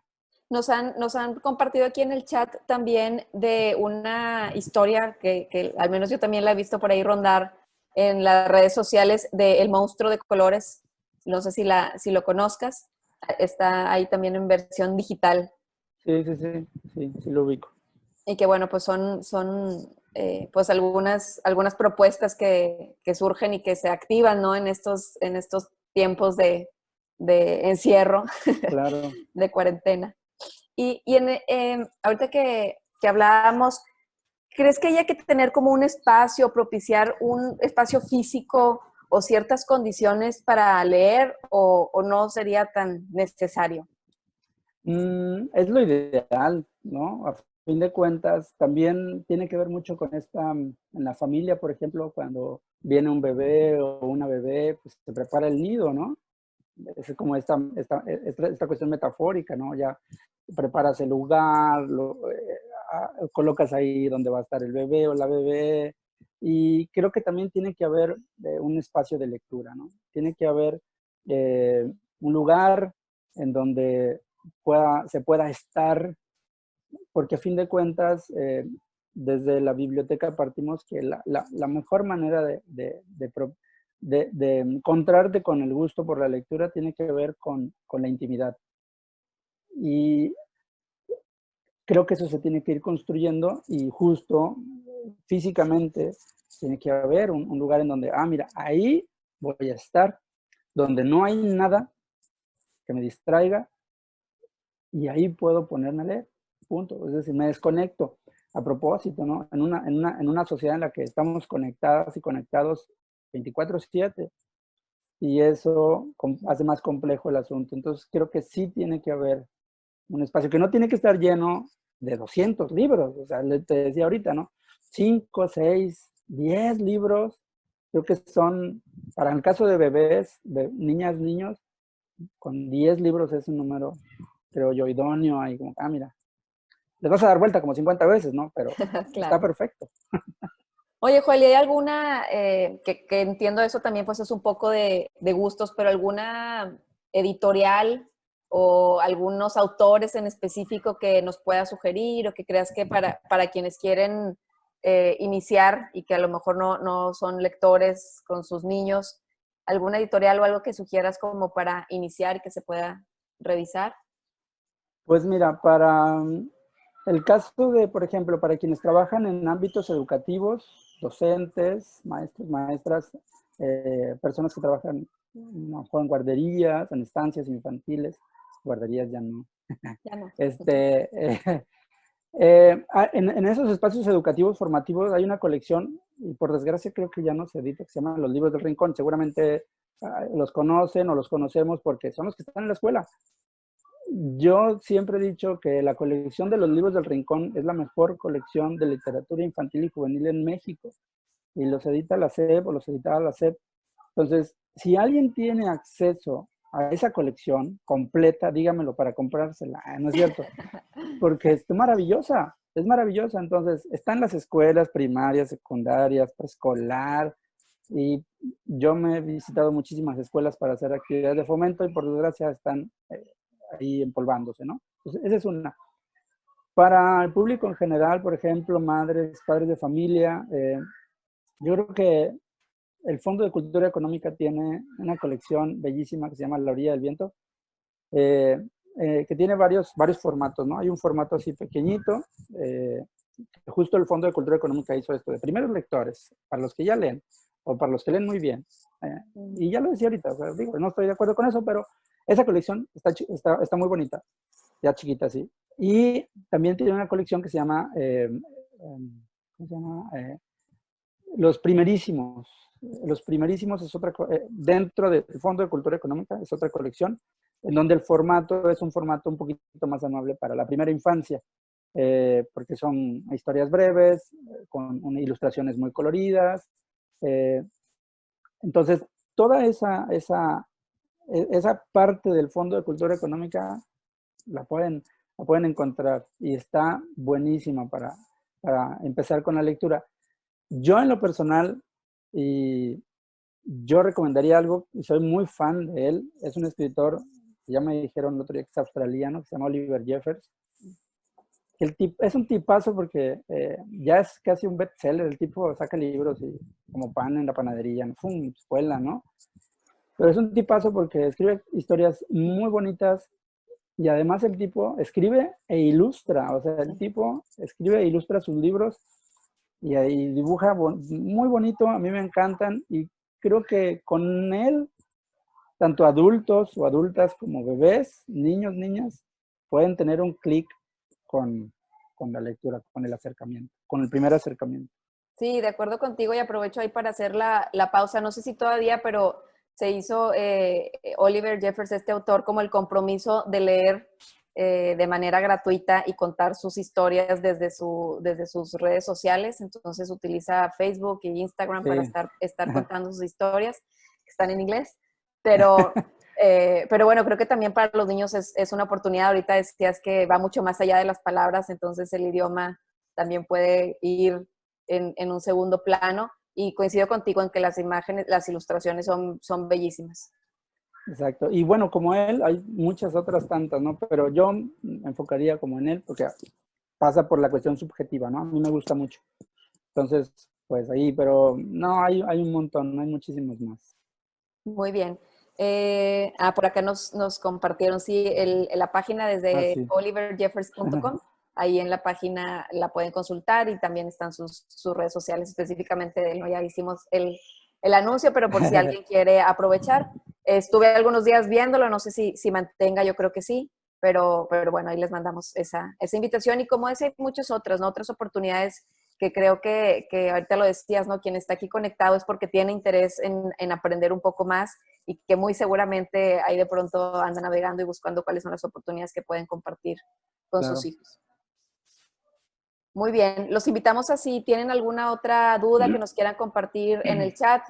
Nos han compartido aquí en el chat también de una historia que al menos yo también la he visto por ahí rondar en las redes sociales de El monstruo de colores. No sé si lo conozcas. Está ahí también en versión digital. Sí, lo ubico. Y que bueno, pues pues algunas propuestas que surgen y que se activan, ¿no? En estos tiempos de encierro, Claro. de cuarentena. Ahorita que hablábamos, ¿crees que haya que tener como un espacio, propiciar un espacio físico o ciertas condiciones para leer o no sería tan necesario? Es lo ideal, ¿no? A fin de cuentas, también tiene que ver mucho con en la familia, por ejemplo, cuando viene un bebé o una bebé, pues se prepara el nido, ¿no? Es como esta cuestión metafórica, ¿no? Ya preparas el lugar, colocas ahí donde va a estar el bebé o la bebé, y creo que también tiene que haber un espacio de lectura, ¿no? Tiene que haber un lugar en donde se pueda estar, porque a fin de cuentas, desde la biblioteca partimos que la mejor manera de encontrarte con el gusto por la lectura tiene que ver con la intimidad. Y creo que eso se tiene que ir construyendo y justo físicamente tiene que haber un lugar en donde, mira, ahí voy a estar, donde no hay nada que me distraiga y ahí puedo ponerme a leer, punto. Es decir, me desconecto. A propósito, ¿no? En una sociedad en la que estamos conectadas y conectados 24/7 y eso hace más complejo el asunto. Entonces, creo que sí tiene que haber un espacio que no tiene que estar lleno de 200 libros. O sea, te decía ahorita, ¿no? 5, 6, 10 libros, creo que son, para el caso de bebés, de niñas, niños, con 10 libros es un número, creo yo, idóneo. Ahí como, mira, les vas a dar vuelta como 50 veces, ¿no? Pero está Claro. perfecto. Oye, Joel, ¿y hay alguna, que entiendo eso también, pues es un poco de gustos, pero alguna editorial o algunos autores en específico que nos pueda sugerir o que creas que para quienes quieren iniciar y que a lo mejor no son lectores con sus niños, alguna editorial o algo que sugieras como para iniciar y que se pueda revisar? Pues mira, para el caso de, por ejemplo, para quienes trabajan en ámbitos educativos, docentes, maestros, maestras, personas que trabajan a lo mejor en guarderías, en estancias infantiles, guarderías ya no. Ya no. En esos espacios educativos formativos hay una colección, y por desgracia creo que ya no se edita, que se llama Los Libros del Rincón. Seguramente los conocen o los conocemos porque son los que están en la escuela. Yo siempre he dicho que la colección de los Libros del Rincón es la mejor colección de literatura infantil y juvenil en México. Y los edita la SEP o los editaba la SEP. Entonces, si alguien tiene acceso a esa colección completa, dígamelo para comprársela. No es cierto, porque es maravillosa, es maravillosa. Entonces, está en las escuelas primarias, secundarias, preescolar, y yo me he visitado muchísimas escuelas para hacer actividades de fomento y por desgracia están ahí empolvándose, ¿no? Entonces, esa es una. Para el público en general, por ejemplo, madres, padres de familia, yo creo que el Fondo de Cultura Económica tiene una colección bellísima que se llama La Orilla del Viento, que tiene varios formatos, ¿no? Hay un formato así pequeñito, justo el Fondo de Cultura Económica hizo esto, de primeros lectores, para los que ya leen, o para los que leen muy bien. Y ya lo decía ahorita, o sea, digo, no estoy de acuerdo con eso, pero esa colección está muy bonita, ya chiquita, sí. Y también tiene una colección que se llama, ¿cómo se llama? Los Primerísimos. Los Primerísimos es otra, dentro del Fondo de Cultura Económica, es otra colección, en donde el formato es un formato un poquito más amable para la primera infancia, porque son historias breves, con ilustraciones muy coloridas. Entonces, toda esa parte del Fondo de Cultura Económica la pueden encontrar y está buenísima para empezar con la lectura. Yo en lo personal, y yo recomendaría algo, y soy muy fan de él, es un escritor, ya me dijeron el otro día que es australiano, que se llama Oliver Jeffers. Es un tipazo porque ya es casi un bestseller, el tipo saca libros y como pan en la panadería, ¡pum!, escuela, ¿no? Pero es un tipazo porque escribe historias muy bonitas, y además el tipo escribe e ilustra, o sea, el tipo escribe e ilustra sus libros y ahí dibuja muy bonito, a mí me encantan y creo que con él, tanto adultos o adultas como bebés, niños, niñas, pueden tener un clic con, con la lectura, con el acercamiento, con el primer acercamiento. Sí, de acuerdo contigo y aprovecho ahí para hacer la pausa. No sé si todavía, pero se hizo Oliver Jeffers, este autor, como el compromiso de leer de manera gratuita y contar sus historias desde sus redes sociales. Entonces utiliza Facebook y Instagram para Sí. estar contando sus historias, que están en inglés. Pero bueno, creo que también para los niños es una oportunidad. Ahorita decías que va mucho más allá de las palabras, entonces el idioma también puede ir en un segundo plano, y coincido contigo en que las imágenes, las ilustraciones son bellísimas. Exacto. Y bueno, como él, hay muchas otras tantas, ¿no? Pero yo me enfocaría como en él, porque pasa por la cuestión subjetiva, ¿no? A mí me gusta mucho. Entonces, pues ahí, pero no, hay un montón, hay muchísimos más. Muy bien. Por acá nos compartieron, sí, la página Ah, desde sí. oliverjeffers.com. Ahí en la página la pueden consultar y también están sus redes sociales específicamente de él, ¿no? Ya hicimos el anuncio, pero por si alguien quiere aprovechar. Estuve algunos días viéndolo, no sé si mantenga, yo creo que sí, pero bueno, ahí les mandamos esa invitación. Y como ese, hay muchas otras, ¿no? Otras oportunidades que creo que ahorita lo decías, ¿no? Quien está aquí conectado es porque tiene interés en aprender un poco más, y que muy seguramente ahí de pronto anda navegando y buscando cuáles son las oportunidades que pueden compartir con sus Claro. hijos. Muy bien, los invitamos a si tienen alguna otra duda que nos quieran compartir en el chat,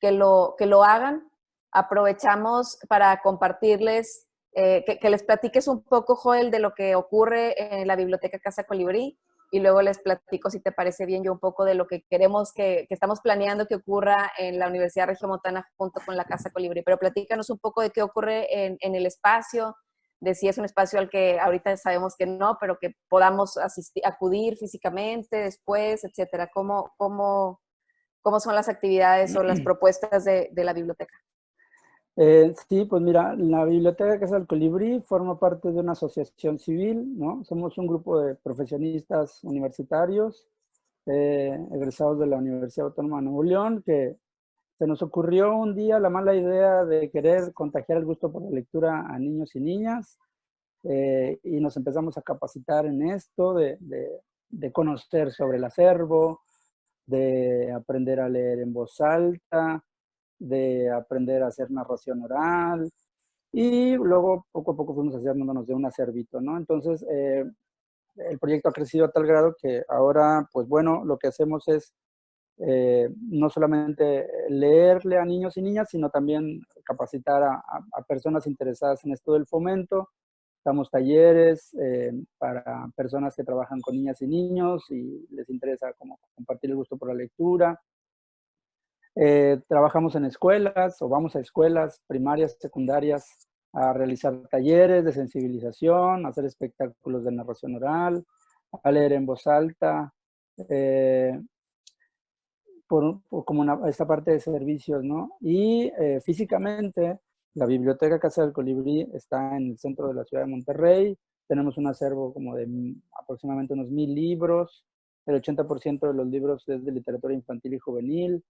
que lo hagan. Aprovechamos para compartirles, que les platiques un poco, Joel, de lo que ocurre en la Biblioteca Casa Colibrí, y luego les platico, si te parece bien, yo un poco de lo que queremos, que estamos planeando que ocurra en la Universidad Regiomontana junto con la Casa Colibrí. Pero platícanos un poco de qué ocurre en el espacio, de si es un espacio al que ahorita sabemos que no, pero que podamos acudir físicamente después, etcétera. ¿Cómo son las actividades o las propuestas de la biblioteca? Sí, pues mira, la Biblioteca Casa del Colibrí forma parte de una asociación civil, ¿no? Somos un grupo de profesionistas universitarios, egresados de la Universidad Autónoma de Nuevo León, que se nos ocurrió un día la mala idea de querer contagiar el gusto por la lectura a niños y niñas, y nos empezamos a capacitar en esto, de conocer sobre el acervo, de aprender a leer en voz alta, de aprender a hacer narración oral, y luego poco a poco fuimos haciéndonos de un acervito, ¿no? Entonces, el proyecto ha crecido a tal grado que ahora, pues bueno, lo que hacemos es no solamente leerle a niños y niñas, sino también capacitar a personas interesadas en esto del fomento. Damos talleres para personas que trabajan con niñas y niños y les interesa como compartir el gusto por la lectura. Trabajamos en escuelas o vamos a escuelas primarias, secundarias, a realizar talleres de sensibilización, a hacer espectáculos de narración oral, a leer en voz alta, eh, por como esta parte de servicios, ¿no? Y físicamente, la Biblioteca Casa del Colibrí está en el centro de la ciudad de Monterrey. Tenemos un acervo como de aproximadamente unos 1000 libros. El 80% de los libros es de literatura infantil y juvenil.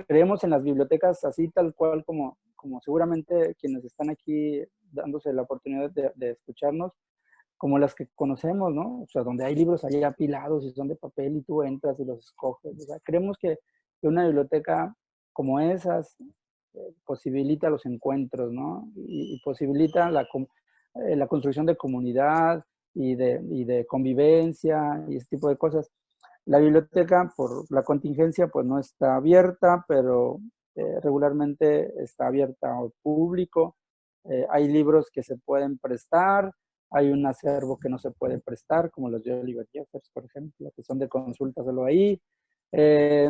Creemos en las bibliotecas así tal cual como seguramente quienes están aquí dándose la oportunidad de escucharnos, como las que conocemos, ¿no? O sea, donde hay libros ahí apilados y son de papel y tú entras y los escoges. O sea, creemos que una biblioteca como esas posibilita los encuentros, ¿no? Y posibilita la construcción de comunidad y de convivencia y ese tipo de cosas. La biblioteca, por la contingencia, pues no está abierta, pero regularmente está abierta al público. Hay libros que se pueden prestar, hay un acervo que no se puede prestar, como los de Oliver Jeffers, por ejemplo, que son de consulta solo ahí. Eh,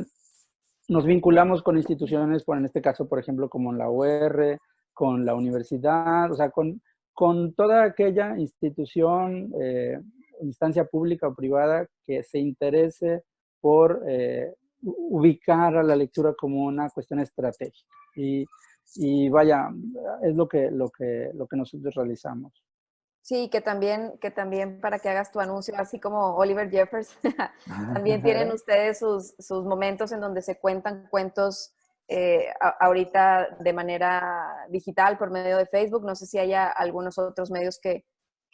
Nos vinculamos con instituciones, en este caso, por ejemplo, como la UR, con la universidad, o sea, con toda aquella institución, instancia pública o privada que se interese por ubicar a la lectura como una cuestión estratégica. Y vaya, es lo que nosotros realizamos. Sí, que también para que hagas tu anuncio, así como Oliver Jeffers, también tienen ustedes sus momentos en donde se cuentan cuentos ahorita de manera digital por medio de Facebook. No sé si haya algunos otros medios que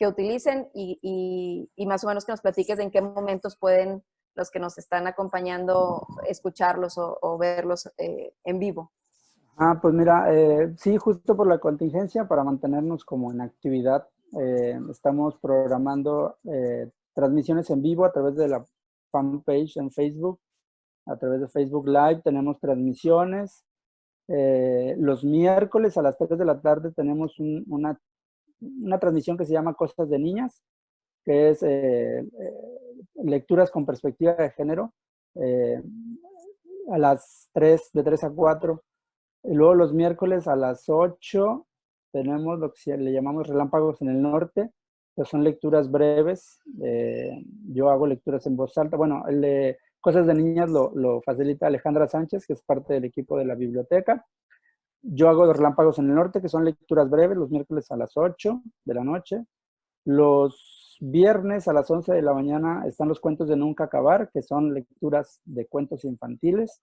utilicen y más o menos que nos platiques de en qué momentos pueden los que nos están acompañando escucharlos o verlos en vivo. Pues mira, sí, justo por la contingencia, para mantenernos como en actividad, estamos programando transmisiones en vivo a través de la fanpage en Facebook, a través de Facebook Live tenemos transmisiones. Los miércoles a las 3 de la tarde tenemos una transmisión que se llama Cosas de Niñas, que es lecturas con perspectiva de género, a las 3, de 3 a 4. Y luego los miércoles a las 8 tenemos lo que le llamamos Relámpagos en el Norte, que son lecturas breves. Yo hago lecturas en voz alta. Bueno, el de Cosas de Niñas lo facilita Alejandra Sánchez, que es parte del equipo de la biblioteca. Yo hago los Relámpagos en el Norte, que son lecturas breves, los miércoles a las 8 de la noche. Los viernes a las 11 de la mañana están los Cuentos de Nunca Acabar, que son lecturas de cuentos infantiles.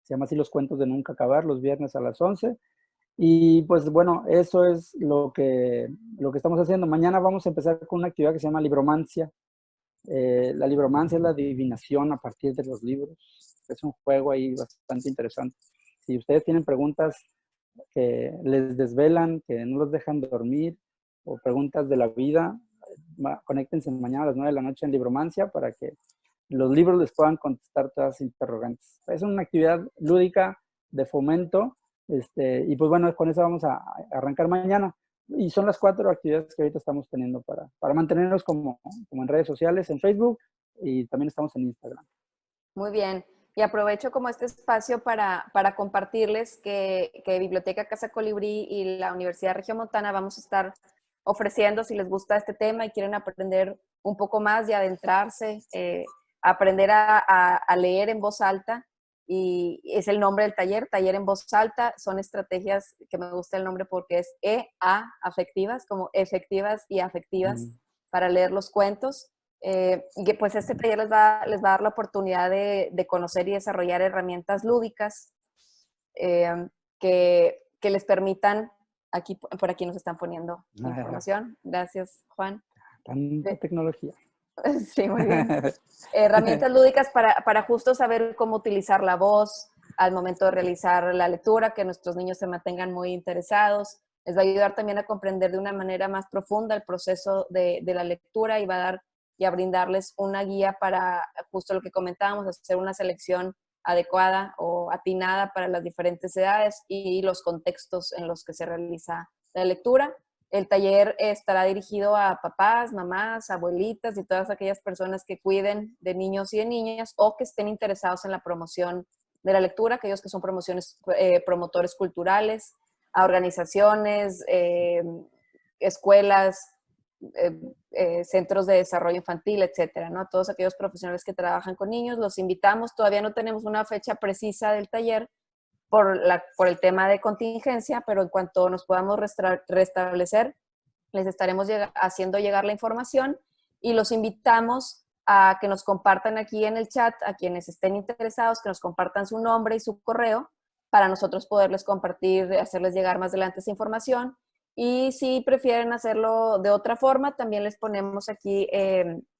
Se llama así Los Cuentos de Nunca Acabar, los viernes a las 11. Y pues bueno, eso es lo que estamos haciendo. Mañana vamos a empezar con una actividad que se llama libromancia. La libromancia es la adivinación a partir de los libros. Es un juego ahí bastante interesante. Si ustedes tienen preguntas que les desvelan, que no los dejan dormir, o preguntas de la vida, conéctense mañana a las 9 de la noche en Libromancia para que los libros les puedan contestar todas las interrogantes. Es una actividad lúdica de fomento, y pues bueno, con eso vamos a arrancar mañana. Y son las 4 actividades que ahorita estamos teniendo para mantenernos como en redes sociales, en Facebook, y también estamos en Instagram. Muy bien. Y aprovecho como este espacio para compartirles que Biblioteca Casa Colibrí y la Universidad Regiomontana vamos a estar ofreciendo, si les gusta este tema y quieren aprender un poco más y adentrarse, aprender a leer en voz alta. Y es el nombre del taller, Taller en Voz Alta. Son estrategias que me gusta el nombre porque es EA afectivas, como efectivas y afectivas para leer los cuentos. Y que pues este taller les va a dar la oportunidad de conocer y desarrollar herramientas lúdicas que les permitan, por aquí nos están poniendo información. Gracias, Juan. Tanta tecnología. Sí, muy bien. Herramientas lúdicas para justo saber cómo utilizar la voz al momento de realizar la lectura, que nuestros niños se mantengan muy interesados. Les va a ayudar también a comprender de una manera más profunda el proceso de la lectura y va a dar y a brindarles una guía para justo lo que comentábamos, hacer una selección adecuada o atinada para las diferentes edades y los contextos en los que se realiza la lectura. El taller estará dirigido a papás, mamás, abuelitas y todas aquellas personas que cuiden de niños y de niñas o que estén interesados en la promoción de la lectura, aquellos que son promotores culturales, a organizaciones, escuelas, centros de desarrollo infantil, etcétera, ¿no? Todos aquellos profesionales que trabajan con niños, los invitamos. Todavía no tenemos una fecha precisa del taller por el tema de contingencia, pero en cuanto nos podamos restablecer, les estaremos haciendo llegar la información y los invitamos a que nos compartan aquí en el chat, a quienes estén interesados, que nos compartan su nombre y su correo para nosotros poderles compartir, hacerles llegar más adelante esa información. Y si prefieren hacerlo de otra forma, también les ponemos aquí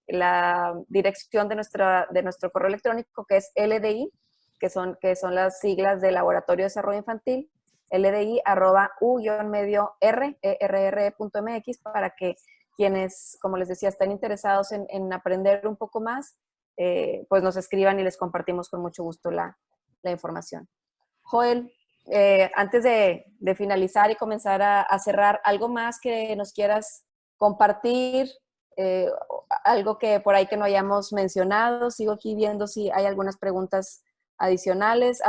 la dirección de nuestro correo electrónico, que es LDI, que son las siglas de Laboratorio de Desarrollo Infantil, ldi@u-medio-rrr.mx, para que quienes, como les decía, estén interesados en aprender un poco más, pues nos escriban y les compartimos con mucho gusto la información. Joel, antes de finalizar y comenzar a cerrar, ¿algo más que nos quieras compartir? Algo que por ahí que no hayamos mencionado. Sigo aquí viendo si hay algunas preguntas adicionales.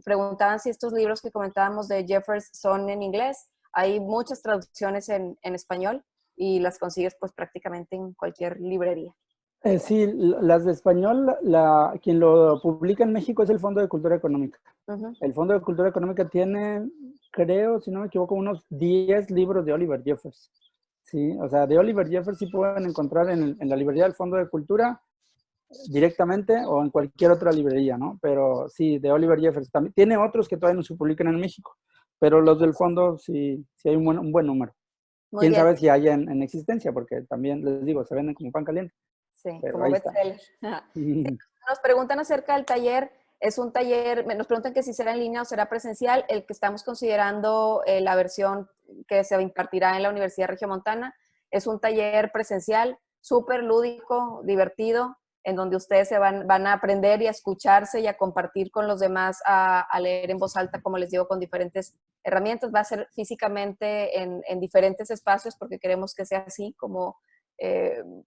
Preguntaban si estos libros que comentábamos de Jeffers son en inglés. Hay muchas traducciones en español y las consigues pues prácticamente en cualquier librería. Sí, las de español, quien lo publica en México es el Fondo de Cultura Económica. El Fondo de Cultura Económica tiene, creo, si no me equivoco, unos 10 libros de Oliver Jeffers. Sí, o sea, de Oliver Jeffers sí pueden encontrar en la librería del Fondo de Cultura directamente o en cualquier otra librería, ¿no? Pero sí, de Oliver Jeffers también. Tiene otros que todavía no se publican en México, pero los del fondo sí, sí hay un buen número. Muy Quién bien, sabe si hay en existencia, porque también les digo, se venden como pan caliente, sí, pero como ahí está. bestseller. Sí, nos preguntan acerca del taller. Es un taller, nos preguntan que si será en línea o será presencial. El que estamos considerando la versión que se impartirá en la Universidad Regiomontana es un taller presencial, súper lúdico, divertido, en donde ustedes van a aprender y a escucharse y a compartir con los demás, a leer en voz alta, como les digo, con diferentes herramientas. Va a ser físicamente en diferentes espacios porque queremos que sea así como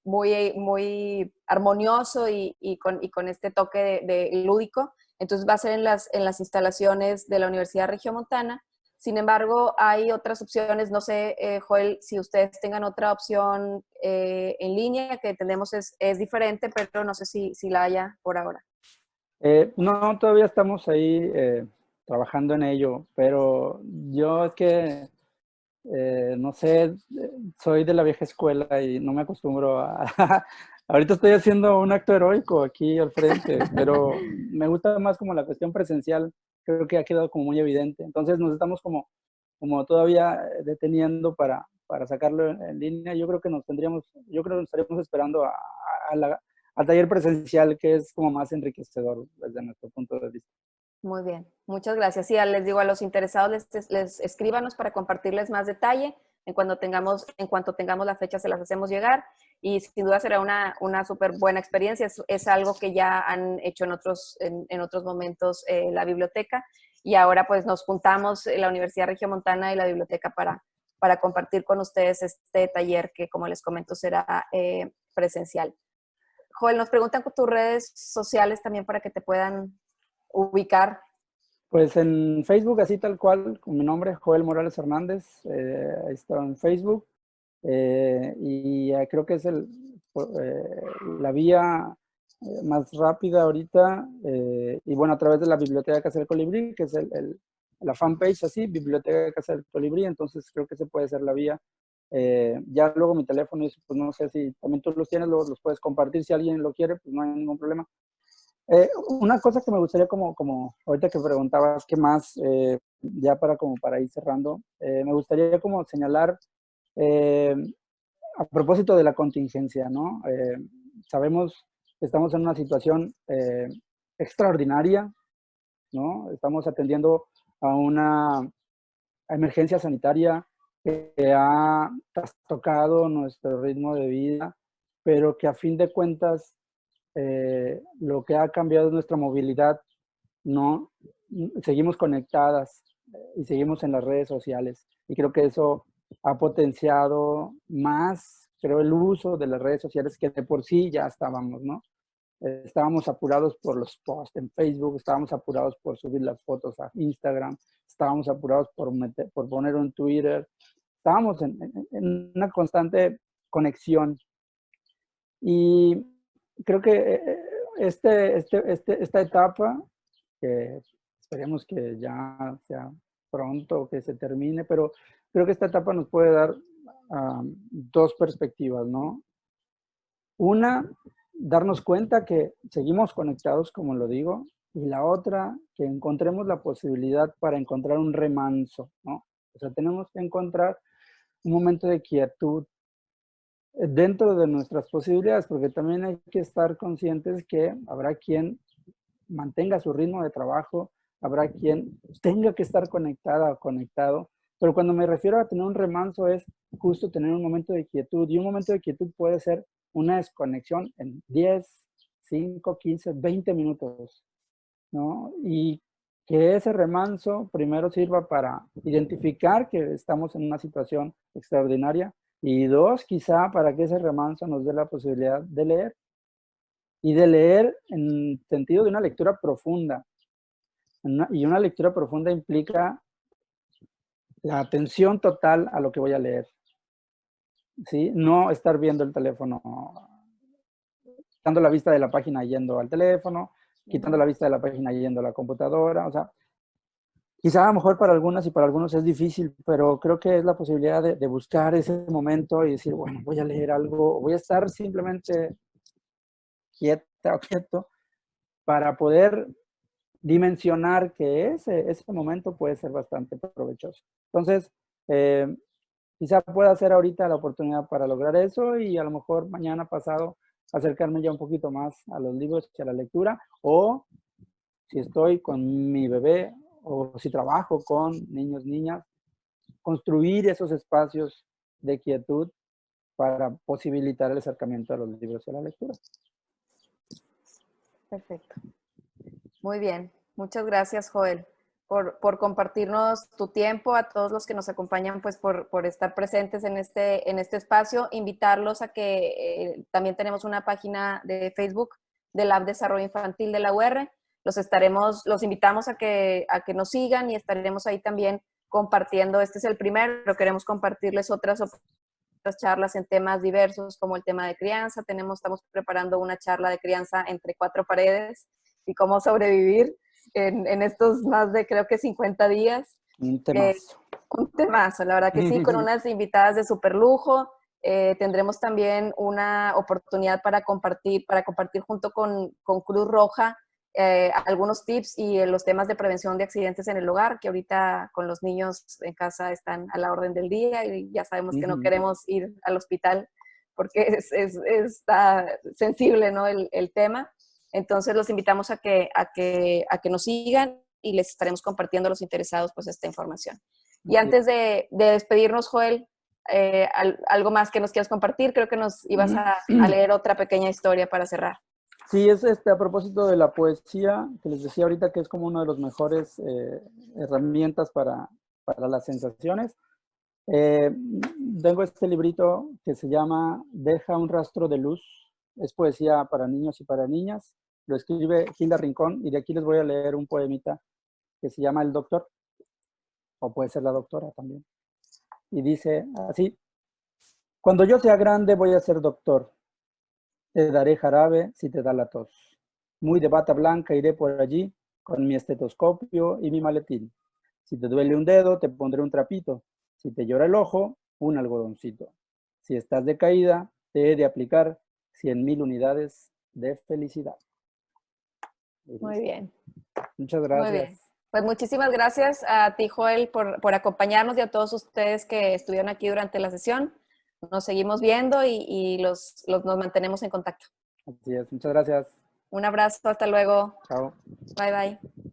muy, muy armonioso y con este toque de lúdico. Entonces va a ser en las instalaciones de la Universidad Regiomontana. Sin embargo, hay otras opciones. No sé, Joel, si ustedes tengan otra opción en línea, que tenemos es diferente, pero no sé si la haya por ahora. No, todavía estamos ahí trabajando en ello, pero yo es que, no sé, soy de la vieja escuela y no me acostumbro a... Ahorita estoy haciendo un acto heroico aquí al frente, pero me gusta más como la cuestión presencial, creo que ha quedado como muy evidente. Entonces nos estamos como todavía deteniendo para sacarlo en línea. Yo creo que nos estaríamos esperando al taller presencial, que es como más enriquecedor desde nuestro punto de vista. Muy bien, muchas gracias. Sí, les digo a los interesados, les escríbanos para compartirles más detalle. En cuanto tengamos la fecha, se las hacemos llegar. Y sin duda será una súper buena experiencia. Es algo que ya han hecho en otros momentos la biblioteca. Y ahora pues nos juntamos la Universidad Regiomontana y la biblioteca para compartir con ustedes este taller que, como les comento, será presencial. Joel, nos preguntan con tus redes sociales también para que te puedan ubicar. Pues en Facebook, así tal cual, con mi nombre, Joel Morales Hernández, ahí está en Facebook. Y creo que es la vía más rápida ahorita. Y bueno, a través de la Biblioteca Casa del Colibrí, que es la fanpage así, Biblioteca Casa del Colibrí, entonces creo que se puede ser la vía. Ya luego mi teléfono, pues no sé si también tú los tienes, luego los puedes compartir si alguien lo quiere, pues no hay ningún problema. Una cosa que me gustaría como ahorita que preguntabas, ¿qué más? Ya para ir cerrando, me gustaría como señalar, eh, a propósito de la contingencia, ¿no? Sabemos que estamos en una situación extraordinaria, ¿no? Estamos atendiendo a una emergencia sanitaria que ha trastocado nuestro ritmo de vida, pero que a fin de cuentas lo que ha cambiado es nuestra movilidad, no, seguimos conectadas y seguimos en las redes sociales. Y creo que eso ha potenciado más, creo, el uso de las redes sociales que de por sí ya estábamos, ¿no? Estábamos apurados por los posts en Facebook, estábamos apurados por subir las fotos a Instagram, estábamos apurados por poner un Twitter, estábamos en una constante conexión. Y creo que esta etapa, que esperemos que ya sea pronto, que se termine, pero creo que esta etapa nos puede dar dos perspectivas, ¿no? Una, darnos cuenta que seguimos conectados, como lo digo, y la otra, que encontremos la posibilidad para encontrar un remanso, ¿no? O sea, tenemos que encontrar un momento de quietud dentro de nuestras posibilidades, porque también hay que estar conscientes que habrá quien mantenga su ritmo de trabajo, habrá quien tenga que estar conectada o conectado, pero cuando me refiero a tener un remanso es justo tener un momento de quietud, y un momento de quietud puede ser una desconexión en 10, 5, 15, 20 minutos, ¿no? Y que ese remanso primero sirva para identificar que estamos en una situación extraordinaria y dos, quizá para que ese remanso nos dé la posibilidad de leer y de leer en sentido de una lectura profunda. Y una lectura profunda implica la atención total a lo que voy a leer, ¿sí? No estar viendo el teléfono, quitando la vista de la página yendo al teléfono, quitando la vista de la página yendo a la computadora, o sea, Quizá a lo mejor para algunas y para algunos es difícil, pero creo que es la posibilidad de buscar ese momento y decir, bueno, voy a leer algo, voy a estar simplemente quieta o quieto para poder dimensionar que ese momento puede ser bastante provechoso. Entonces, quizá pueda ser ahorita la oportunidad para lograr eso y a lo mejor mañana pasado acercarme ya un poquito más a los libros y a la lectura, o si estoy con mi bebé o si trabajo con niños, niñas, construir esos espacios de quietud para posibilitar el acercamiento a los libros y a la lectura. Perfecto. Muy bien. Muchas gracias, Joel, por compartirnos tu tiempo, a todos los que nos acompañan, pues por estar presentes en este espacio. Invitarlos a que también tenemos una página de Facebook del Lab Desarrollo Infantil de la UR. Los invitamos a que nos sigan y estaremos ahí también compartiendo. Este es el primero, pero queremos compartirles otras charlas en temas diversos, como el tema de crianza. Estamos preparando una charla de crianza entre cuatro paredes y cómo sobrevivir en estos más de, creo que 50 días. Un temazo. Un temazo, la verdad que sí, con unas invitadas de súper lujo. Tendremos también una oportunidad para compartir junto con Cruz Roja algunos tips y los temas de prevención de accidentes en el hogar, que ahorita con los niños en casa están a la orden del día y ya sabemos que no queremos ir al hospital porque está sensible, ¿no? el tema. Entonces los invitamos a que nos sigan y les estaremos compartiendo a los interesados pues esta información. Y antes de despedirnos, Joel, algo más que nos quieras compartir, creo que nos ibas a leer otra pequeña historia para cerrar. Sí, es a propósito de la poesía, que les decía ahorita que es como una de las mejores herramientas para las sensaciones. Tengo este librito que se llama Deja un rastro de luz. Es poesía para niños y para niñas. Lo escribe Hilda Rincón y de aquí les voy a leer un poemita que se llama El Doctor, o puede ser La Doctora también. Y dice así: cuando yo sea grande voy a ser doctor. Te daré jarabe si te da la tos. Muy de bata blanca iré por allí con mi estetoscopio y mi maletín. Si te duele un dedo, te pondré un trapito. Si te llora el ojo, un algodoncito. Si estás decaída, te he de aplicar 100,000 unidades de felicidad. Muy bien. Muchas gracias. Muy bien. Pues muchísimas gracias a ti, Joel, por acompañarnos y a todos ustedes que estuvieron aquí durante la sesión. Nos seguimos viendo y nos mantenemos en contacto. Así es, muchas gracias. Un abrazo, hasta luego. Chao. Bye, bye.